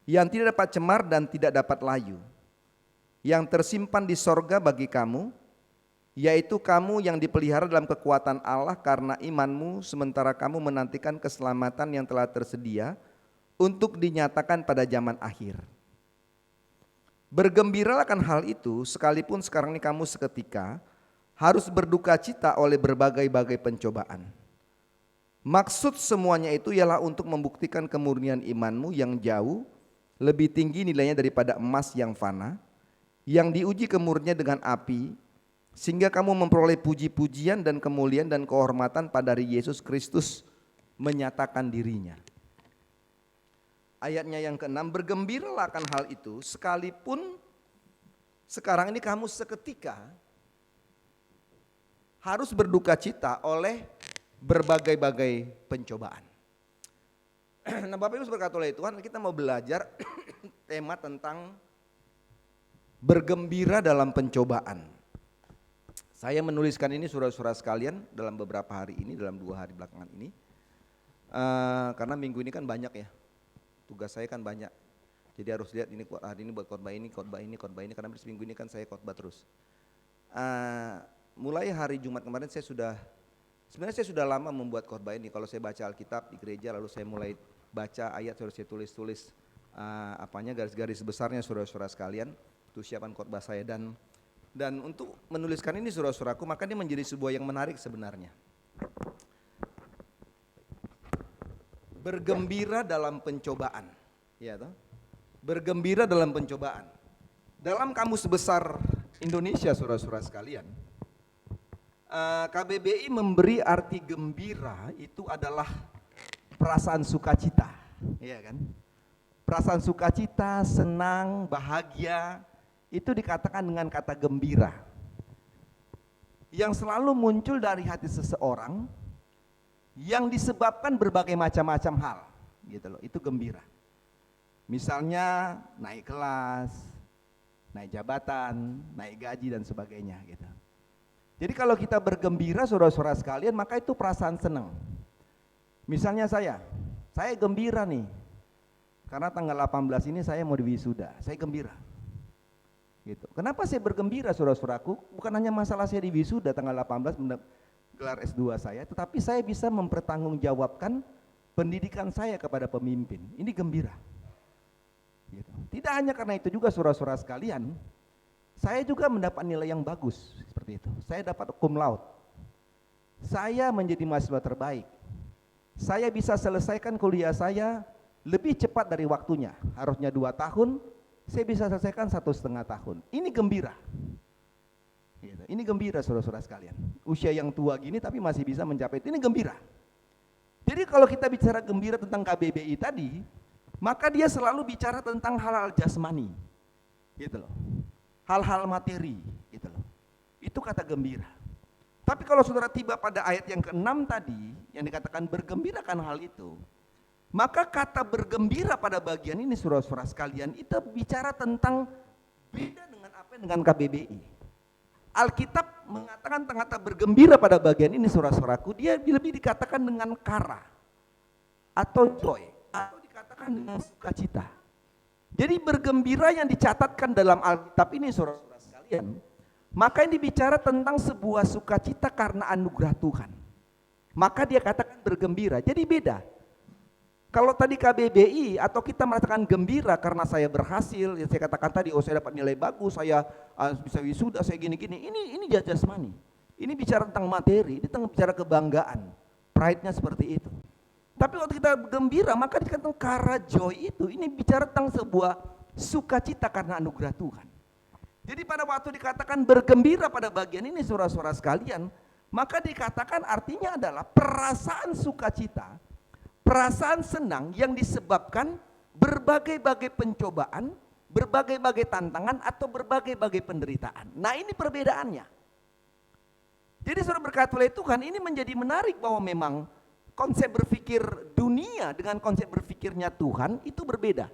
yang tidak dapat cemar dan tidak dapat layu, yang tersimpan di sorga bagi kamu, yaitu kamu yang dipelihara dalam kekuatan Allah karena imanmu, sementara kamu menantikan keselamatan yang telah tersedia untuk dinyatakan pada zaman akhir. Bergembiralah akan hal itu, sekalipun sekarang ini kamu seketika harus berduka cita oleh berbagai-bagai pencobaan. Maksud semuanya itu ialah untuk membuktikan kemurnian imanmu yang jauh lebih tinggi nilainya daripada emas yang fana, yang diuji kemurnian dengan api, sehingga kamu memperoleh puji-pujian dan kemuliaan dan kehormatan pada hari Yesus Kristus menyatakan dirinya. Ayatnya yang ke-6, bergembiralah akan hal itu, sekalipun sekarang ini kamu seketika harus berduka cita oleh berbagai-bagai pencobaan. Nah, Bapak Ibu berkata oleh Tuhan, kita mau belajar tema tentang bergembira dalam pencobaan. Saya menuliskan ini saudara-saudara sekalian dalam beberapa hari ini, dalam 2 hari belakangan ini, karena minggu ini kan banyak ya, tugas saya kan banyak. Jadi harus lihat ini hari ini buat khotbah ini, karena minggu ini kan saya khotbah terus. Mulai hari Jumat kemarin sebenarnya saya sudah lama membuat khotbah ini. Kalau saya baca Alkitab di gereja, lalu saya mulai baca ayat, saya tulis garis-garis besarnya saudara-saudara sekalian, itu siapan khotbah saya. Dan untuk menuliskan ini saudara-saudaraku, maka ini menjadi sebuah yang menarik sebenarnya. Bergembira dalam pencobaan, ya toh? Bergembira dalam pencobaan. Dalam kamus besar Indonesia saudara-saudara sekalian, KBBI memberi arti gembira itu adalah perasaan sukacita, ya kan? Perasaan sukacita, senang, bahagia, itu dikatakan dengan kata gembira. Yang selalu muncul dari hati seseorang yang disebabkan berbagai macam-macam hal, gitu loh. Itu gembira. Misalnya naik kelas, naik jabatan, naik gaji dan sebagainya, gitu. Jadi kalau kita bergembira saudara-saudara sekalian, maka itu perasaan senang. Misalnya saya gembira nih, karena tanggal 18 ini saya mau diwisuda, saya gembira. Gitu. Kenapa saya bergembira saudara-saudaraku? Bukan hanya masalah saya diwisuda tanggal 18 gelar S2 saya, tetapi saya bisa mempertanggungjawabkan pendidikan saya kepada pemimpin. Ini gembira. Gitu. Tidak hanya karena itu juga saudara-saudara sekalian, saya juga mendapat nilai yang bagus seperti itu. Saya dapat cum laude. Saya menjadi mahasiswa terbaik. Saya bisa selesaikan kuliah saya lebih cepat dari waktunya. Harusnya 2 tahun, saya bisa selesaikan 1,5 tahun. Ini gembira. Gitu. Ini gembira saudara-saudara sekalian. Usia yang tua gini tapi masih bisa mencapai itu. Ini gembira. Jadi kalau kita bicara gembira tentang KBBI tadi, maka dia selalu bicara tentang hal-hal jasmani. Gitu loh. Hal-hal materi, gitu loh. Itu kata gembira. Tapi kalau saudara tiba pada ayat yang ke-6 tadi, yang dikatakan bergembirakan hal itu, maka kata bergembira pada bagian ini saudara-saudara sekalian, itu bicara tentang beda dengan apa dengan KBBI. Alkitab mengatakan kata bergembira pada bagian ini saudara-saudaraku, dia lebih dikatakan dengan kara atau joy, atau dikatakan gembirakan dengan sukacita. Jadi bergembira yang dicatatkan dalam Alkitab ini saudara-saudara sekalian, maka ini bicara tentang sebuah sukacita karena anugerah Tuhan. Maka dia katakan bergembira. Jadi beda. Kalau tadi KBBI atau kita merasakan gembira karena saya berhasil, ya saya katakan tadi, oh saya dapat nilai bagus, saya bisa wisuda, saya gini-gini. Ini jasmani. Ini bicara tentang materi, ini tentang bicara kebanggaan. Pride-nya seperti itu. Tapi waktu kita gembira, maka dikatakan kara joy itu, ini bicara tentang sebuah sukacita karena anugerah Tuhan. Jadi pada waktu dikatakan bergembira pada bagian ini saudara-saudara sekalian, maka dikatakan artinya adalah perasaan sukacita, perasaan senang yang disebabkan berbagai-bagai pencobaan, berbagai-bagai tantangan atau berbagai-bagai penderitaan. Nah ini perbedaannya. Jadi saudara berkata oleh Tuhan, ini menjadi menarik bahwa memang konsep berpikir dunia dengan konsep berpikirnya Tuhan itu berbeda.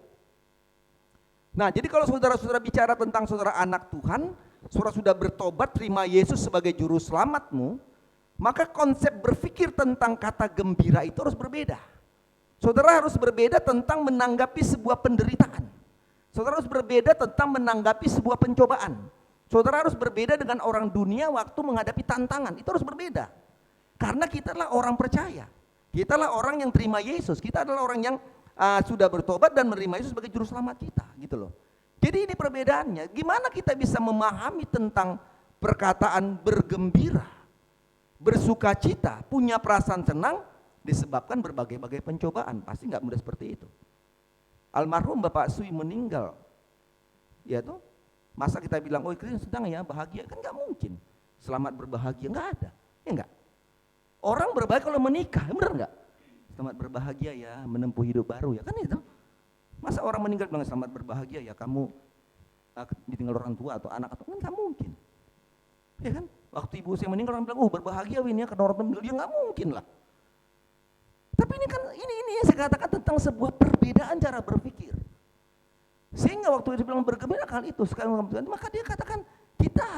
Nah jadi kalau saudara-saudara bicara tentang saudara anak Tuhan, saudara sudah bertobat terima Yesus sebagai juru selamatmu, maka konsep berpikir tentang kata gembira itu harus berbeda. Saudara harus berbeda tentang menanggapi sebuah penderitaan. Saudara harus berbeda tentang menanggapi sebuah pencobaan. Saudara harus berbeda dengan orang dunia waktu menghadapi tantangan. Itu harus berbeda. Karena kita adalah orang percaya. Kita adalah orang yang terima Yesus. Kita adalah orang yang sudah bertobat dan menerima Yesus sebagai juru selamat kita, gitu loh. Jadi ini perbedaannya. Gimana kita bisa memahami tentang perkataan bergembira, bersukacita, punya perasaan senang disebabkan berbagai-bagai pencobaan. Pasti nggak mudah seperti itu. Almarhum Bapak Sui meninggal, ya tuh. Masa kita bilang, oh Kristen senang ya, bahagia, kan nggak mungkin. Selamat berbahagia, nggak ada, ya nggak. Orang berbahagia kalau menikah, bener nggak? Selamat berbahagia ya, menempuh hidup baru ya, kan itu. Masa orang meninggal bilang selamat berbahagia ya, kamu ditinggal orang tua atau anak atau kan nggak mungkin, ya kan? Waktu ibu saya meninggal orang bilang, oh berbahagia Win ya, karena orang tua meninggal, dia nggak mungkin lah. Tapi ini kan ini yang saya katakan tentang sebuah perbedaan cara berpikir. Sehingga waktu dia bilang bergembira kali itu sekarang maka dia katakan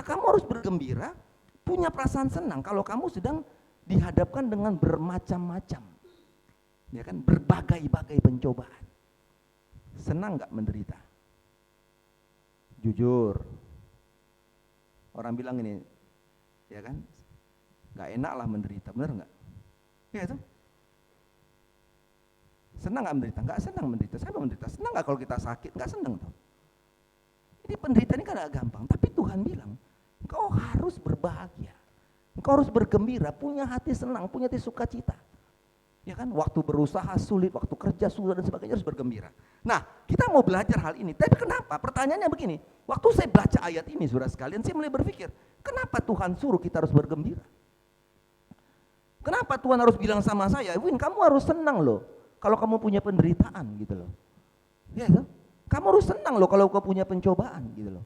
kamu harus bergembira, punya perasaan senang kalau kamu sedang dihadapkan dengan bermacam-macam, ya kan, berbagai-bagai pencobaan. Senang nggak menderita? Jujur, orang bilang ini, ya kan, nggak enak lah menderita, benar nggak? Ya itu. Senang nggak menderita? Nggak senang menderita. Saya mau menderita. Senang nggak kalau kita sakit? Nggak senang tuh. Ini penderitaan ini kan nggak gampang. Tapi Tuhan bilang, engkau harus berbahagia, engkau harus bergembira, punya hati senang, punya hati sukacita. Ya kan? Waktu berusaha sulit, waktu kerja sulit dan sebagainya harus bergembira. Nah, kita mau belajar hal ini. Tapi kenapa? Pertanyaannya begini. Waktu saya baca ayat ini, saudara sekalian, saya mulai berpikir, kenapa Tuhan suruh kita harus bergembira? Kenapa Tuhan harus bilang sama saya, Win, kamu harus senang loh kalau kamu punya penderitaan gitu loh. Ya kan? Kamu harus senang loh kalau kau punya pencobaan gitu loh.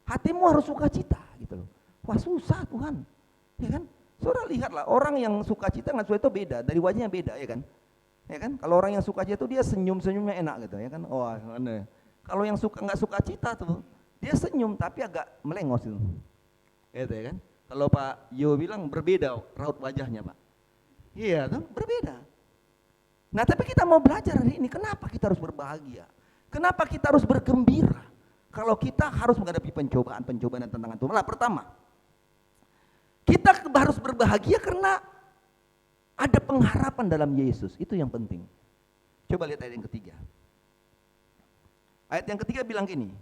Hatimu harus sukacita gitu loh. Wah susah Tuhan. Ya kan? Saudara lihatlah orang yang sukacita dengan sukacita beda, dari wajahnya beda ya kan? Ya kan? Kalau orang yang sukacita itu dia senyum-senyumnya enak gitu ya kan? Oh, aneh. Kalau yang nggak sukacita tuh, dia senyum tapi agak melengos itu. Gitu ya kan? Kalau Pak Yo bilang berbeda raut wajahnya, Pak. Iya tuh, berbeda. Nah tapi kita mau belajar hari ini, kenapa kita harus berbahagia? Kenapa kita harus bergembira? Kalau kita harus menghadapi pencobaan dan tantangan Tuhan. Nah pertama, kita harus berbahagia karena ada pengharapan dalam Yesus, itu yang penting. Coba lihat ayat yang ketiga. Ayat yang ketiga bilang gini,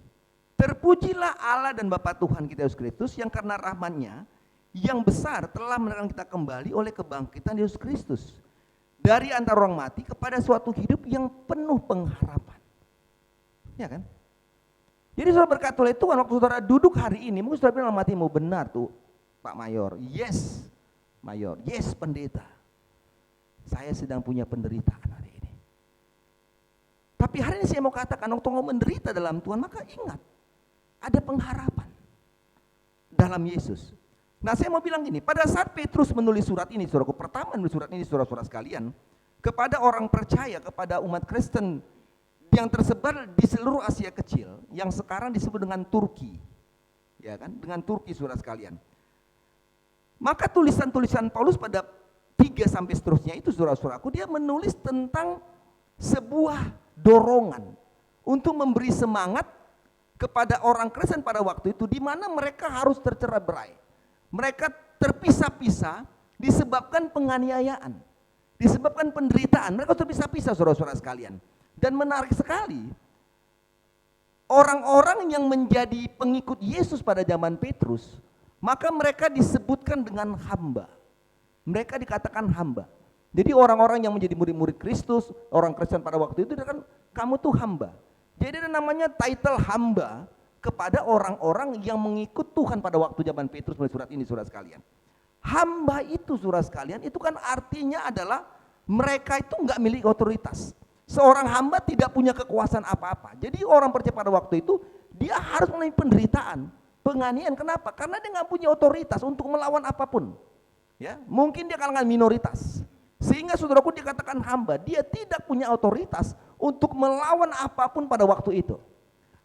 terpujilah Allah dan Bapa Tuhan kita Yesus Kristus yang karena rahmat-Nya yang besar telah menerangkan kita kembali oleh kebangkitan Yesus Kristus dari antara orang mati kepada suatu hidup yang penuh pengharapan. Ya kan? Jadi saudara berkata oleh Tuhan, waktu saudara duduk hari ini, mungkin saudara bilang mati mau benar tuh Pak Mayor. Yes Mayor, yes pendeta. Saya sedang punya penderitaan hari ini. Tapi hari ini saya mau katakan, waktu mau menderita dalam Tuhan, maka ingat, ada pengharapan dalam Yesus. Nah saya mau bilang gini, pada saat Petrus menulis surat ini, saudaraku, pertama menulis surat ini saudara-saudara sekalian, kepada orang percaya, kepada umat Kristen yang tersebar di seluruh Asia Kecil, yang sekarang disebut dengan Turki, ya kan, dengan Turki saudara sekalian. Maka tulisan-tulisan Paulus pada 3 sampai seterusnya itu saudara-saudaraku, dia menulis tentang sebuah dorongan untuk memberi semangat kepada orang Kristen pada waktu itu, di mana mereka harus tercerai-berai. Mereka terpisah-pisah disebabkan penganiayaan, disebabkan penderitaan. Mereka terpisah-pisah, saudara-saudara sekalian. Dan menarik sekali, orang-orang yang menjadi pengikut Yesus pada zaman Petrus, maka mereka disebutkan dengan hamba. Mereka dikatakan hamba. Jadi orang-orang yang menjadi murid-murid Kristus, orang Kristen pada waktu itu, kan kamu tuh hamba. Jadi ada namanya title hamba kepada orang-orang yang mengikut Tuhan pada waktu zaman Petrus menulis surat ini, saudara sekalian. Hamba itu, saudara sekalian, itu kan artinya adalah mereka itu enggak milik otoritas. Seorang hamba tidak punya kekuasaan apa-apa. Jadi orang percaya pada waktu itu, dia harus mengalami penderitaan, penganiayaan. Kenapa? Karena dia enggak punya otoritas untuk melawan apapun. Ya, mungkin dia kalangan minoritas. Sehingga saudaraku dikatakan hamba, dia tidak punya otoritas untuk melawan apapun pada waktu itu.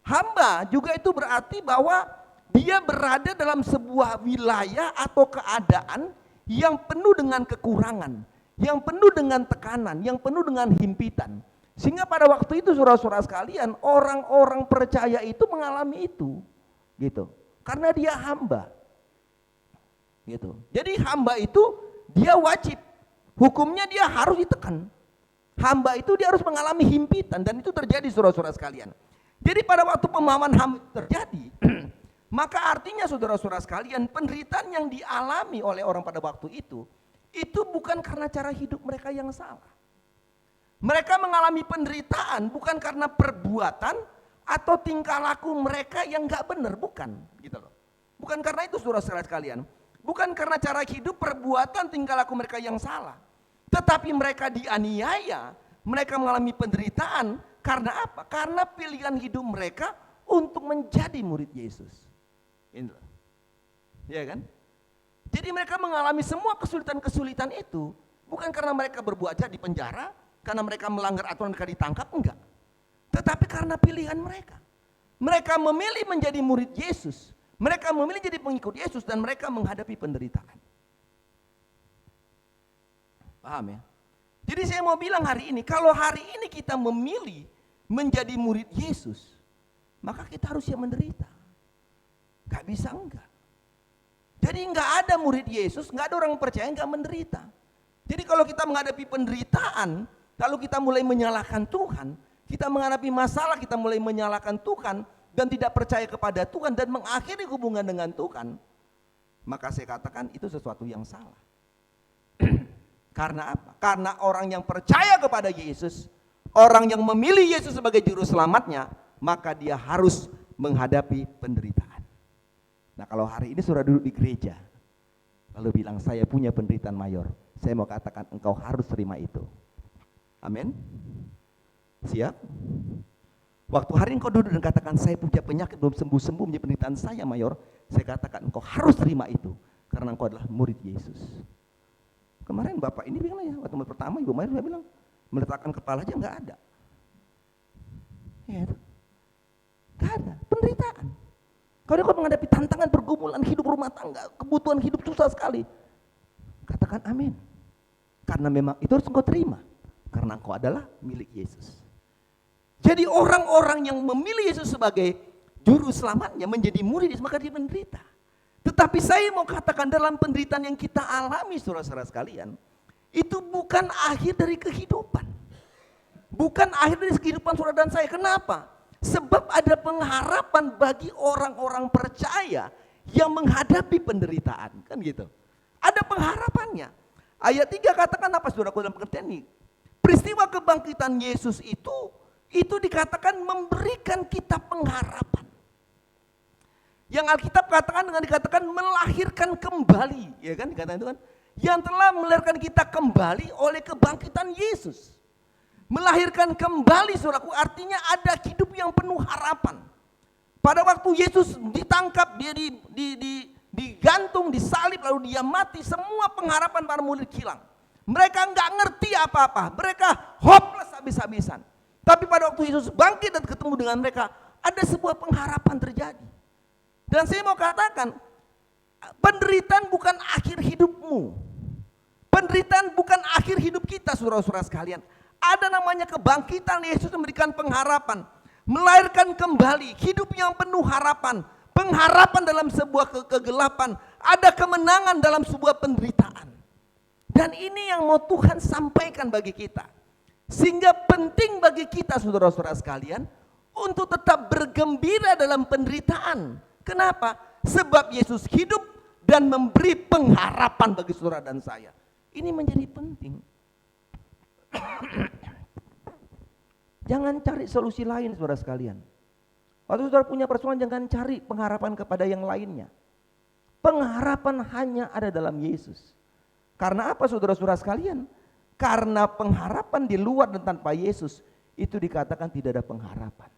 Hamba juga itu berarti bahwa dia berada dalam sebuah wilayah atau keadaan yang penuh dengan kekurangan, yang penuh dengan tekanan, yang penuh dengan himpitan. Sehingga pada waktu itu saudara-saudara sekalian, orang-orang percaya itu mengalami itu, gitu. Karena dia hamba, gitu. Jadi hamba itu dia wajib, hukumnya dia harus ditekan. Hamba itu dia harus mengalami himpitan, dan itu terjadi saudara-saudara sekalian. Jadi pada waktu pemahaman hamba terjadi, maka artinya saudara-saudara sekalian, penderitaan yang dialami oleh orang pada waktu itu bukan karena cara hidup mereka yang salah. Mereka mengalami penderitaan bukan karena perbuatan atau tingkah laku mereka yang gak benar, bukan, gitu loh. Bukan karena itu saudara-saudara sekalian. Bukan karena cara hidup, perbuatan, tingkah laku mereka yang salah. Tetapi mereka dianiaya, mereka mengalami penderitaan karena apa? Karena pilihan hidup mereka untuk menjadi murid Yesus. Ini loh. Ya kan? Jadi mereka mengalami semua kesulitan-kesulitan itu bukan karena mereka berbuat jahat di penjara, karena mereka melanggar aturan mereka ditangkap, enggak. Tetapi karena pilihan mereka. Mereka memilih menjadi murid Yesus. Mereka memilih jadi pengikut Yesus dan mereka menghadapi penderitaan. Paham ya? Jadi saya mau bilang hari ini, kalau hari ini kita memilih menjadi murid Yesus, maka kita harus siap menderita. Gak bisa enggak. Jadi enggak ada murid Yesus, enggak ada orang percaya enggak menderita. Jadi kalau kita menghadapi penderitaan, lalu kita mulai menyalahkan Tuhan, kita menghadapi masalah, kita mulai menyalahkan Tuhan, dan tidak percaya kepada Tuhan dan mengakhiri hubungan dengan Tuhan, maka saya katakan itu sesuatu yang salah. Karena apa? Karena orang yang percaya kepada Yesus, orang yang memilih Yesus sebagai juru selamatnya, maka dia harus menghadapi penderitaan. Nah, kalau hari ini saudara duduk di gereja lalu bilang saya punya penderitaan mayor, saya mau katakan engkau harus terima itu. Amin. Siap? Waktu hari engkau duduk dan katakan saya punya penyakit belum sembuh-sembuh, punya penderitaan saya mayor, saya katakan engkau harus terima itu karena engkau adalah murid Yesus. Kemarin bapak ini bilang ya, waktu pertama ibu Maya bilang meletakkan kepala aja nggak ada. Ya, nggak ada penderitaan. Kalau engkau menghadapi tantangan pergumulan hidup rumah tangga, kebutuhan hidup susah sekali, katakan amin. Karena memang itu harus engkau terima karena engkau adalah milik Yesus. Jadi orang-orang yang memilih Yesus sebagai juru selamatnya menjadi murid Yesus, maka dia menderita. Tetapi saya mau katakan dalam penderitaan yang kita alami saudara-saudara sekalian, itu bukan akhir dari kehidupan. Bukan akhir dari kehidupan saudara dan saya. Kenapa? Sebab ada pengharapan bagi orang-orang percaya yang menghadapi penderitaan. Kan gitu. Ada pengharapannya. Ayat 3 katakan apa saudaraku dalam pengertian ini? Peristiwa kebangkitan Yesus itu dikatakan memberikan kita pengharapan. Yang Alkitab katakan dengan dikatakan melahirkan kembali, ya kan dikatakan itu kan, yang telah melahirkan kita kembali oleh kebangkitan Yesus. Melahirkan kembali saudaraku artinya ada hidup yang penuh harapan. Pada waktu Yesus ditangkap, dia digantung, disalib, lalu dia mati, semua pengharapan para murid hilang. Mereka nggak ngerti apa-apa, mereka hopeless habis-habisan. Tapi pada waktu Yesus bangkit dan ketemu dengan mereka, ada sebuah pengharapan terjadi. Dan saya mau katakan, penderitaan bukan akhir hidupmu. Penderitaan bukan akhir hidup kita saudara-saudara sekalian. Ada namanya kebangkitan. Yesus memberikan pengharapan, melahirkan kembali hidup yang penuh harapan, pengharapan dalam sebuah kegelapan, ada kemenangan dalam sebuah penderitaan. Dan ini yang mau Tuhan sampaikan bagi kita. Sehingga penting bagi kita saudara-saudara sekalian untuk tetap bergembira dalam penderitaan. Kenapa? Sebab Yesus hidup dan memberi pengharapan bagi saudara dan saya. Ini menjadi penting. Jangan cari solusi lain saudara sekalian. Waktu saudara punya persoalan, jangan cari pengharapan kepada yang lainnya. Pengharapan hanya ada dalam Yesus. Karena apa saudara-saudara sekalian? Karena pengharapan di luar dan tanpa Yesus itu dikatakan tidak ada pengharapan.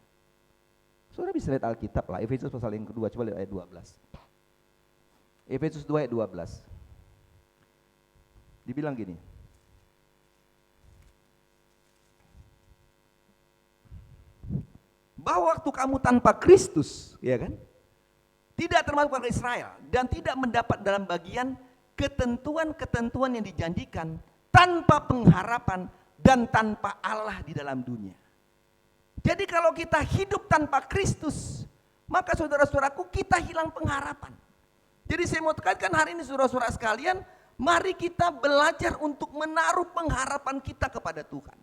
Saudara bisa lihat Alkitab lah, Efesus pasal yang kedua, coba lihat ayat 12. Efesus 2 ayat 12. Dibilang gini. Bahwa waktu kamu tanpa Kristus, ya kan? Tidak termasuk bangsa Israel dan tidak mendapat dalam bagian ketentuan-ketentuan yang dijanjikan, tanpa pengharapan dan tanpa Allah di dalam dunia. Jadi kalau kita hidup tanpa Kristus, maka saudara-saudaraku kita hilang pengharapan. Jadi saya mau tekankan hari ini saudara-saudara sekalian, mari kita belajar untuk menaruh pengharapan kita kepada Tuhan.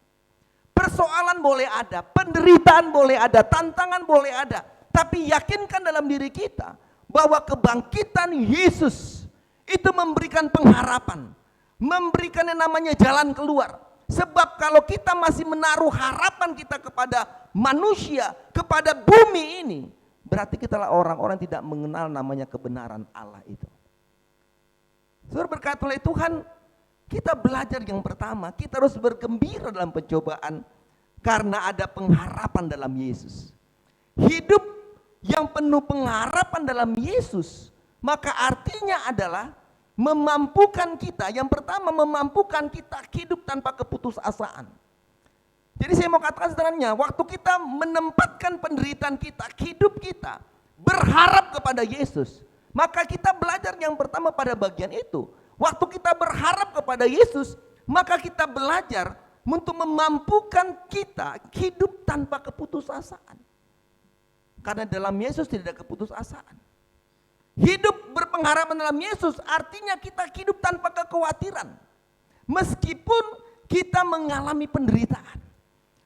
Persoalan boleh ada, penderitaan boleh ada, tantangan boleh ada, tapi yakinkan dalam diri kita bahwa kebangkitan Yesus itu memberikan pengharapan, memberikan yang namanya jalan keluar. Sebab kalau kita masih menaruh harapan kita kepada manusia, kepada bumi ini, berarti kita lah orang-orang yang tidak mengenal namanya kebenaran Allah itu. Saudara, berkat oleh Tuhan, kita belajar yang pertama, kita harus bergembira dalam pencobaan karena ada pengharapan dalam Yesus. Hidup yang penuh pengharapan dalam Yesus, maka artinya adalah memampukan kita, yang pertama memampukan kita hidup tanpa keputusasaan. Jadi saya mau katakan sebenarnya, waktu kita menempatkan penderitaan kita, hidup kita, berharap kepada Yesus, maka kita belajar yang pertama pada bagian itu. Waktu kita berharap kepada Yesus, maka kita belajar untuk memampukan kita hidup tanpa keputusasaan. Karena dalam Yesus tidak ada keputusasaan. Hidup berpengharapan dalam Yesus artinya kita hidup tanpa kekhawatiran. Meskipun kita mengalami penderitaan,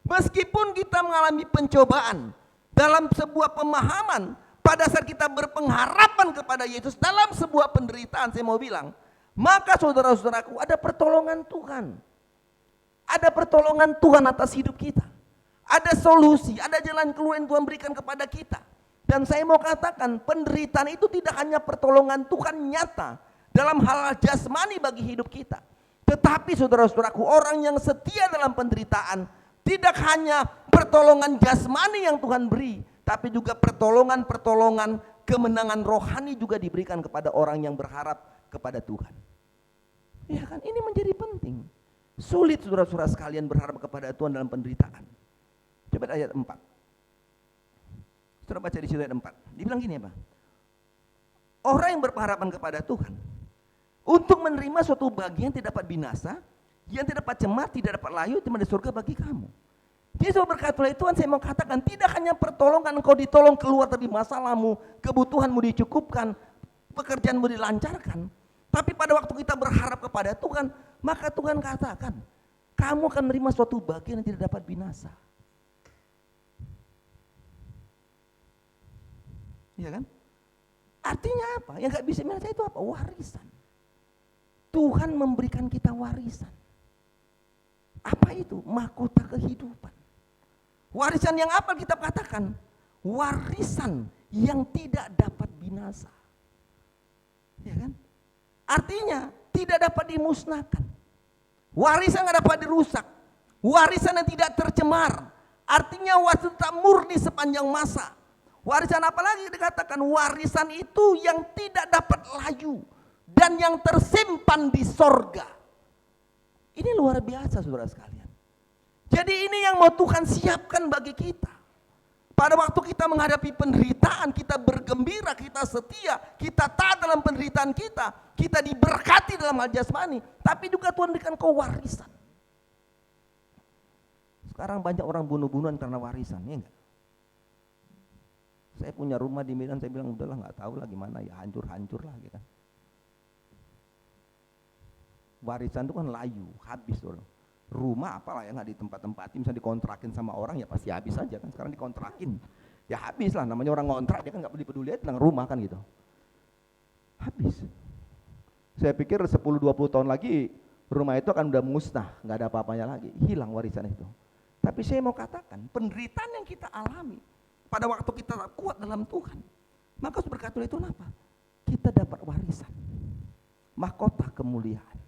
meskipun kita mengalami pencobaan, dalam sebuah pemahaman pada saat kita berpengharapan kepada Yesus dalam sebuah penderitaan, saya mau bilang, maka saudara-saudaraku ada pertolongan Tuhan. Ada pertolongan Tuhan atas hidup kita. Ada solusi, ada jalan keluar yang Tuhan berikan kepada kita. Dan saya mau katakan, penderitaan itu tidak hanya pertolongan Tuhan nyata dalam hal jasmani bagi hidup kita. Tetapi saudara-saudaraku, orang yang setia dalam penderitaan, tidak hanya pertolongan jasmani yang Tuhan beri, tapi juga pertolongan-pertolongan kemenangan rohani juga diberikan kepada orang yang berharap kepada Tuhan. Ya kan, ini menjadi penting. Sulit saudara-saudara sekalian berharap kepada Tuhan dalam penderitaan. Coba ayat 4. Saudara baca di situ ayat 4. Dibilang gini apa? Orang yang berpengharapan kepada Tuhan untuk menerima suatu bagian tidak dapat binasa, yang tidak dapat cemar, tidak dapat layu, cuma di surga bagi kamu. Jadi saya berkata oleh Tuhan, saya mau katakan tidak hanya pertolongan engkau ditolong keluar dari masalahmu, kebutuhanmu dicukupkan, pekerjaanmu dilancarkan. Tapi pada waktu kita berharap kepada Tuhan, maka Tuhan katakan, kamu akan menerima suatu bagian yang tidak dapat binasa. Iya kan? Artinya apa? Yang gak bisa binasa itu apa? Warisan. Tuhan memberikan kita warisan. Apa itu? Mahkota kehidupan. Warisan yang apa kita katakan? Warisan yang tidak dapat binasa. Ya kan? Artinya tidak dapat dimusnahkan. Warisan yang dapat dirusak. Warisan yang tidak tercemar. Artinya warisan tak murni sepanjang masa. Warisan apa lagi dikatakan? Warisan itu yang tidak dapat layu dan yang tersimpan di sorga. Ini luar biasa saudara sekalian. Jadi ini yang mau Tuhan siapkan bagi kita. Pada waktu kita menghadapi penderitaan, kita bergembira, kita setia, kita taat dalam penderitaan kita, kita diberkati dalam hal jasmani, tapi juga Tuhan berikan kau warisan. Sekarang banyak orang bunuh-bunuhan karena warisan, ya enggak? Saya punya rumah di Medan, saya bilang udahlah nggak tahu lah gimana ya, hancur-hancur lah gitu kan. Warisan itu kan layu, habis loh. Rumah apalah ya nggak ditempat-tempatin, misalnya dikontrakin sama orang ya pasti habis aja kan. Sekarang dikontrakin, ya habis lah. Namanya orang ngontrak dia kan nggak peduli tentang rumah kan gitu. Habis. Saya pikir 10-20 tahun lagi rumah itu akan udah musnah, nggak ada apa-apanya lagi, hilang warisan itu. Tapi saya mau katakan, penderitaan yang kita alami pada waktu kita kuat dalam Tuhan, maka berkat itu apa? Kita dapat warisan, mahkota kemuliaan,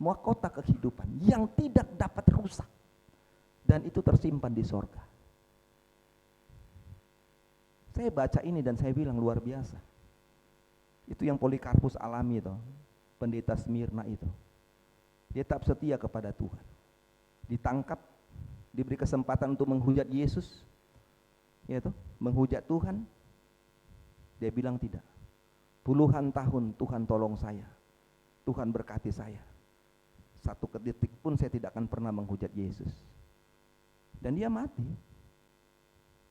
mahkota kehidupan yang tidak dapat rusak, dan itu tersimpan di sorga. Saya baca ini dan saya bilang luar biasa. Itu yang Polikarpus alami itu, pendeta Smyrna itu. Dia tetap setia kepada Tuhan. Ditangkap, diberi kesempatan untuk menghujat Yesus, yaitu menghujat Tuhan. Dia bilang tidak. Puluhan tahun Tuhan tolong saya, Tuhan berkati saya. Satu detik pun saya tidak akan pernah menghujat Yesus. Dan dia mati.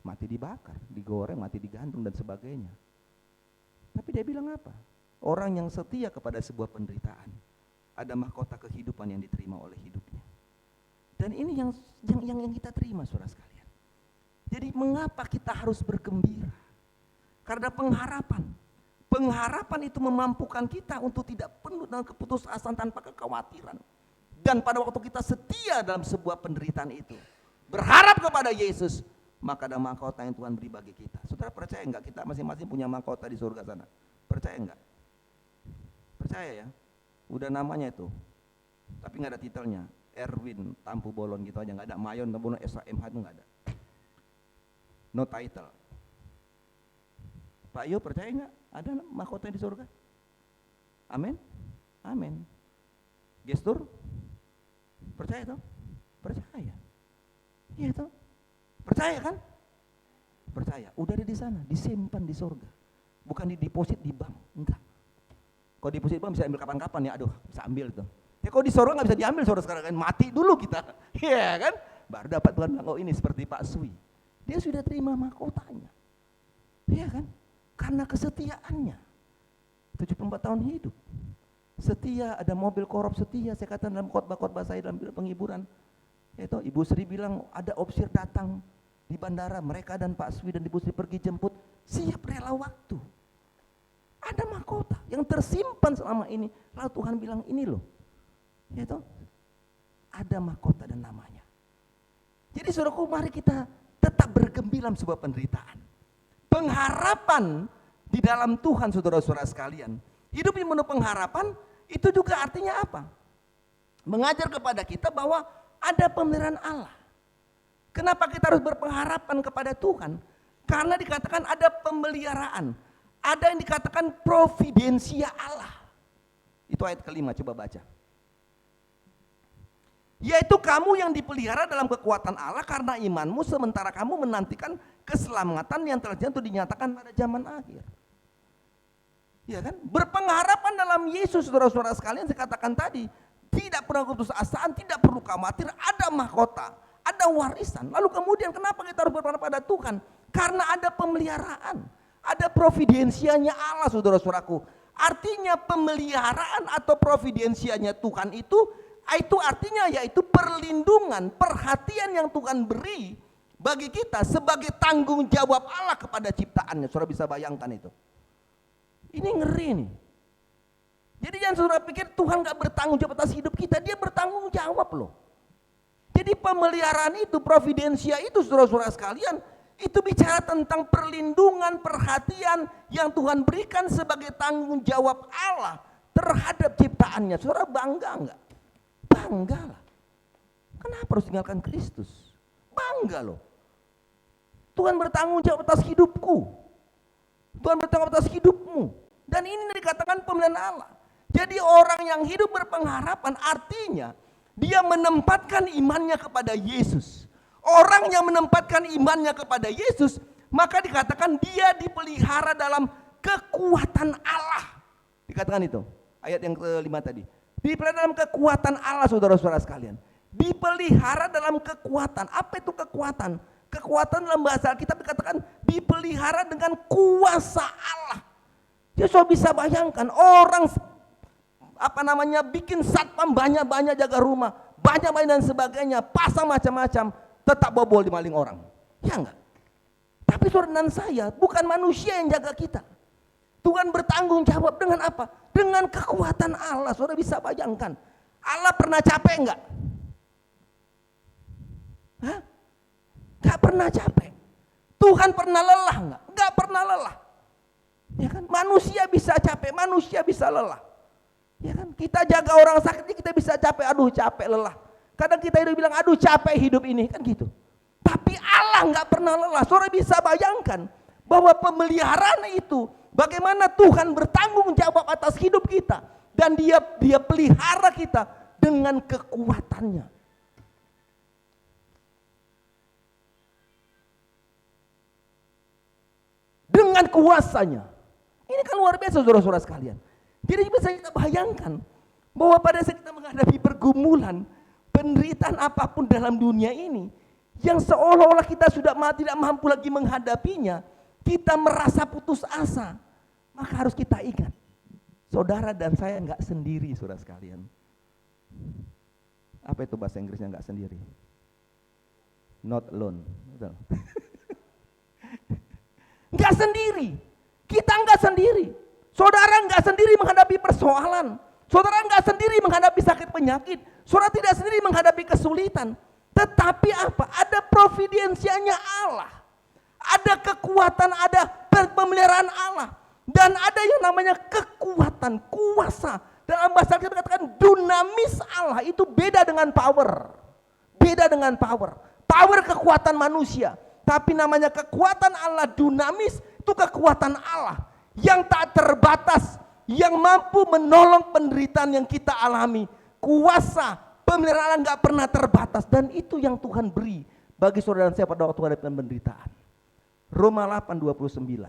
Mati dibakar, digoreng, mati digantung dan sebagainya. Tapi dia bilang apa? Orang yang setia kepada sebuah penderitaan, ada mahkota kehidupan yang diterima oleh hidupnya. Dan ini yang kita terima, saudara sekalian. Jadi mengapa kita harus bergembira? Karena pengharapan itu memampukan kita untuk tidak penuh dengan keputusasaan tanpa kekhawatiran. Dan pada waktu kita setia dalam sebuah penderitaan itu, berharap kepada Yesus, maka ada mahkota yang Tuhan beri bagi kita. Saudara percaya enggak kita masing-masing punya mahkota di surga sana? Percaya enggak? Percaya ya? Udah namanya itu, tapi nggak ada titelnya. Erwin Tampu Bolon gitu aja, nggak ada Mayon Tampu Bolon SHMH itu nggak ada. No title. Pak Yo percaya nggak? Ada mahkota di surga? Amin, amin. Gestur percaya toh? Percaya. Iya toh? Percaya kan? Percaya. Udah ada di sana, disimpan di surga. Bukan dideposit di bank, enggak. Kalau deposit bank bisa ambil kapan-kapan ya, aduh bisa ambil tuh. Ya kalau di surga nggak bisa diambil saudara sekarang kan, mati dulu kita, iya kan? Baru dapat Tuhan bilang, oh ini seperti Pak Sui, dia sudah terima mahkotanya, iya kan? Karena kesetiaannya, 74 tahun hidup, setia, ada mobil korup setia, saya katakan dalam khotbah-khotbah saya dalam penghiburan, yaitu Ibu Sri bilang ada opsir datang di bandara, mereka dan Pak Sui dan Ibu Sri pergi jemput, siap rela waktu. Ada mahkota yang tersimpan selama ini. Lalu Tuhan bilang ini loh, yaitu ada mahkota dan namanya. Jadi saudaraku, mari kita tetap bergembira dalam sebuah penderitaan. Pengharapan di dalam Tuhan, saudara-saudara sekalian. Hidup yang penuh pengharapan itu juga artinya apa? Mengajar kepada kita bahwa ada pemeliharaan Allah. Kenapa kita harus berpengharapan kepada Tuhan? Karena dikatakan ada pemeliharaan. Ada yang dikatakan providensia Allah. Itu ayat kelima, coba baca. Yaitu kamu yang dipelihara dalam kekuatan Allah karena imanmu, sementara kamu menantikan keselamatan yang telah dinyatakan pada zaman akhir. Ya kan? Berpengharapan dalam Yesus, saudara-saudara sekalian, saya katakan tadi, tidak pernah putus asaan, tidak perlu khawatir, ada mahkota, ada warisan. Lalu kemudian kenapa kita harus berpengharapan pada Tuhan? Karena ada pemeliharaan. Ada providensianya Allah, saudara-saudaraku. Artinya pemeliharaan atau providensianya Tuhan itu artinya yaitu perlindungan, perhatian yang Tuhan beri bagi kita sebagai tanggung jawab Allah kepada ciptaannya. Saudara bisa bayangkan itu. Ini ngeri nih. Jadi jangan saudara pikir Tuhan gak bertanggung jawab atas hidup kita, dia bertanggung jawab loh. Jadi pemeliharaan itu, providensia itu, saudara-saudara sekalian, itu bicara tentang perlindungan, perhatian yang Tuhan berikan sebagai tanggung jawab Allah terhadap ciptaannya. Saudara bangga enggak? Bangga lah. Kenapa harus tinggalkan Kristus? Bangga loh. Tuhan bertanggung jawab atas hidupku. Tuhan bertanggung jawab atas hidupmu. Dan ini dikatakan pemeliharaan Allah. Jadi orang yang hidup berpengharapan artinya dia menempatkan imannya kepada Yesus. Orang yang menempatkan imannya kepada Yesus, maka dikatakan dia dipelihara dalam kekuatan Allah. Dikatakan itu, ayat yang kelima tadi. Dipelihara dalam kekuatan Allah, saudara-saudara sekalian. Dipelihara dalam kekuatan. Apa itu kekuatan? Kekuatan dalam bahasa Alkitab dikatakan dipelihara dengan kuasa Allah. Dia sudah bisa bayangkan orang bikin satpam banyak-banyak jaga rumah, banyak-banyak dan sebagainya, pasang macam-macam, tetap bobol di maling orang. Ya enggak? Tapi saudara dan saya bukan manusia yang jaga kita. Tuhan bertanggung jawab dengan apa? Dengan kekuatan Allah. Saudara bisa bayangkan, Allah pernah capek enggak? Hah? Gak pernah capek. Tuhan pernah lelah enggak? Gak pernah lelah. Ya kan? Manusia bisa capek, manusia bisa lelah. Ya kan? Kita jaga orang sakit kita bisa capek, aduh capek lelah. Kadang kita hidup bilang aduh capek hidup ini kan gitu. Tapi Allah nggak pernah lelah. Saudara bisa bayangkan bahwa pemeliharaan itu bagaimana Tuhan bertanggung jawab atas hidup kita dan dia pelihara kita dengan kekuatannya. Dengan kuasanya. Ini kan luar biasa saudara-saudara sekalian. Jadi bisa kita bayangkan bahwa pada saat kita menghadapi pergumulan, penderitaan apapun dalam dunia ini, yang seolah-olah kita sudah tidak mampu lagi menghadapinya, kita merasa putus asa, maka harus kita ingat, saudara dan saya nggak sendiri, saudara sekalian. Apa itu bahasa Inggrisnya nggak sendiri? Not alone. Betul. Nggak sendiri, kita nggak sendiri. Saudara nggak sendiri menghadapi persoalan. Saudara nggak sendiri menghadapi sakit penyakit. Saudara tidak sendiri menghadapi kesulitan. Tetapi apa? Ada providensianya Allah. Ada kekuatan, ada pemeliharaan Allah. Dan ada yang namanya kekuatan, kuasa. Dalam bahasa kita katakan dunamis Allah itu beda dengan power. Beda dengan power. Power kekuatan manusia. Tapi namanya kekuatan Allah dunamis itu kekuatan Allah. Yang tak terbatas, yang mampu menolong penderitaan yang kita alami. Kuasa pemeliharaan gak pernah terbatas, dan itu yang Tuhan beri bagi saudara dan saya pada waktu menghadapi penderitaan. Roma 8:29.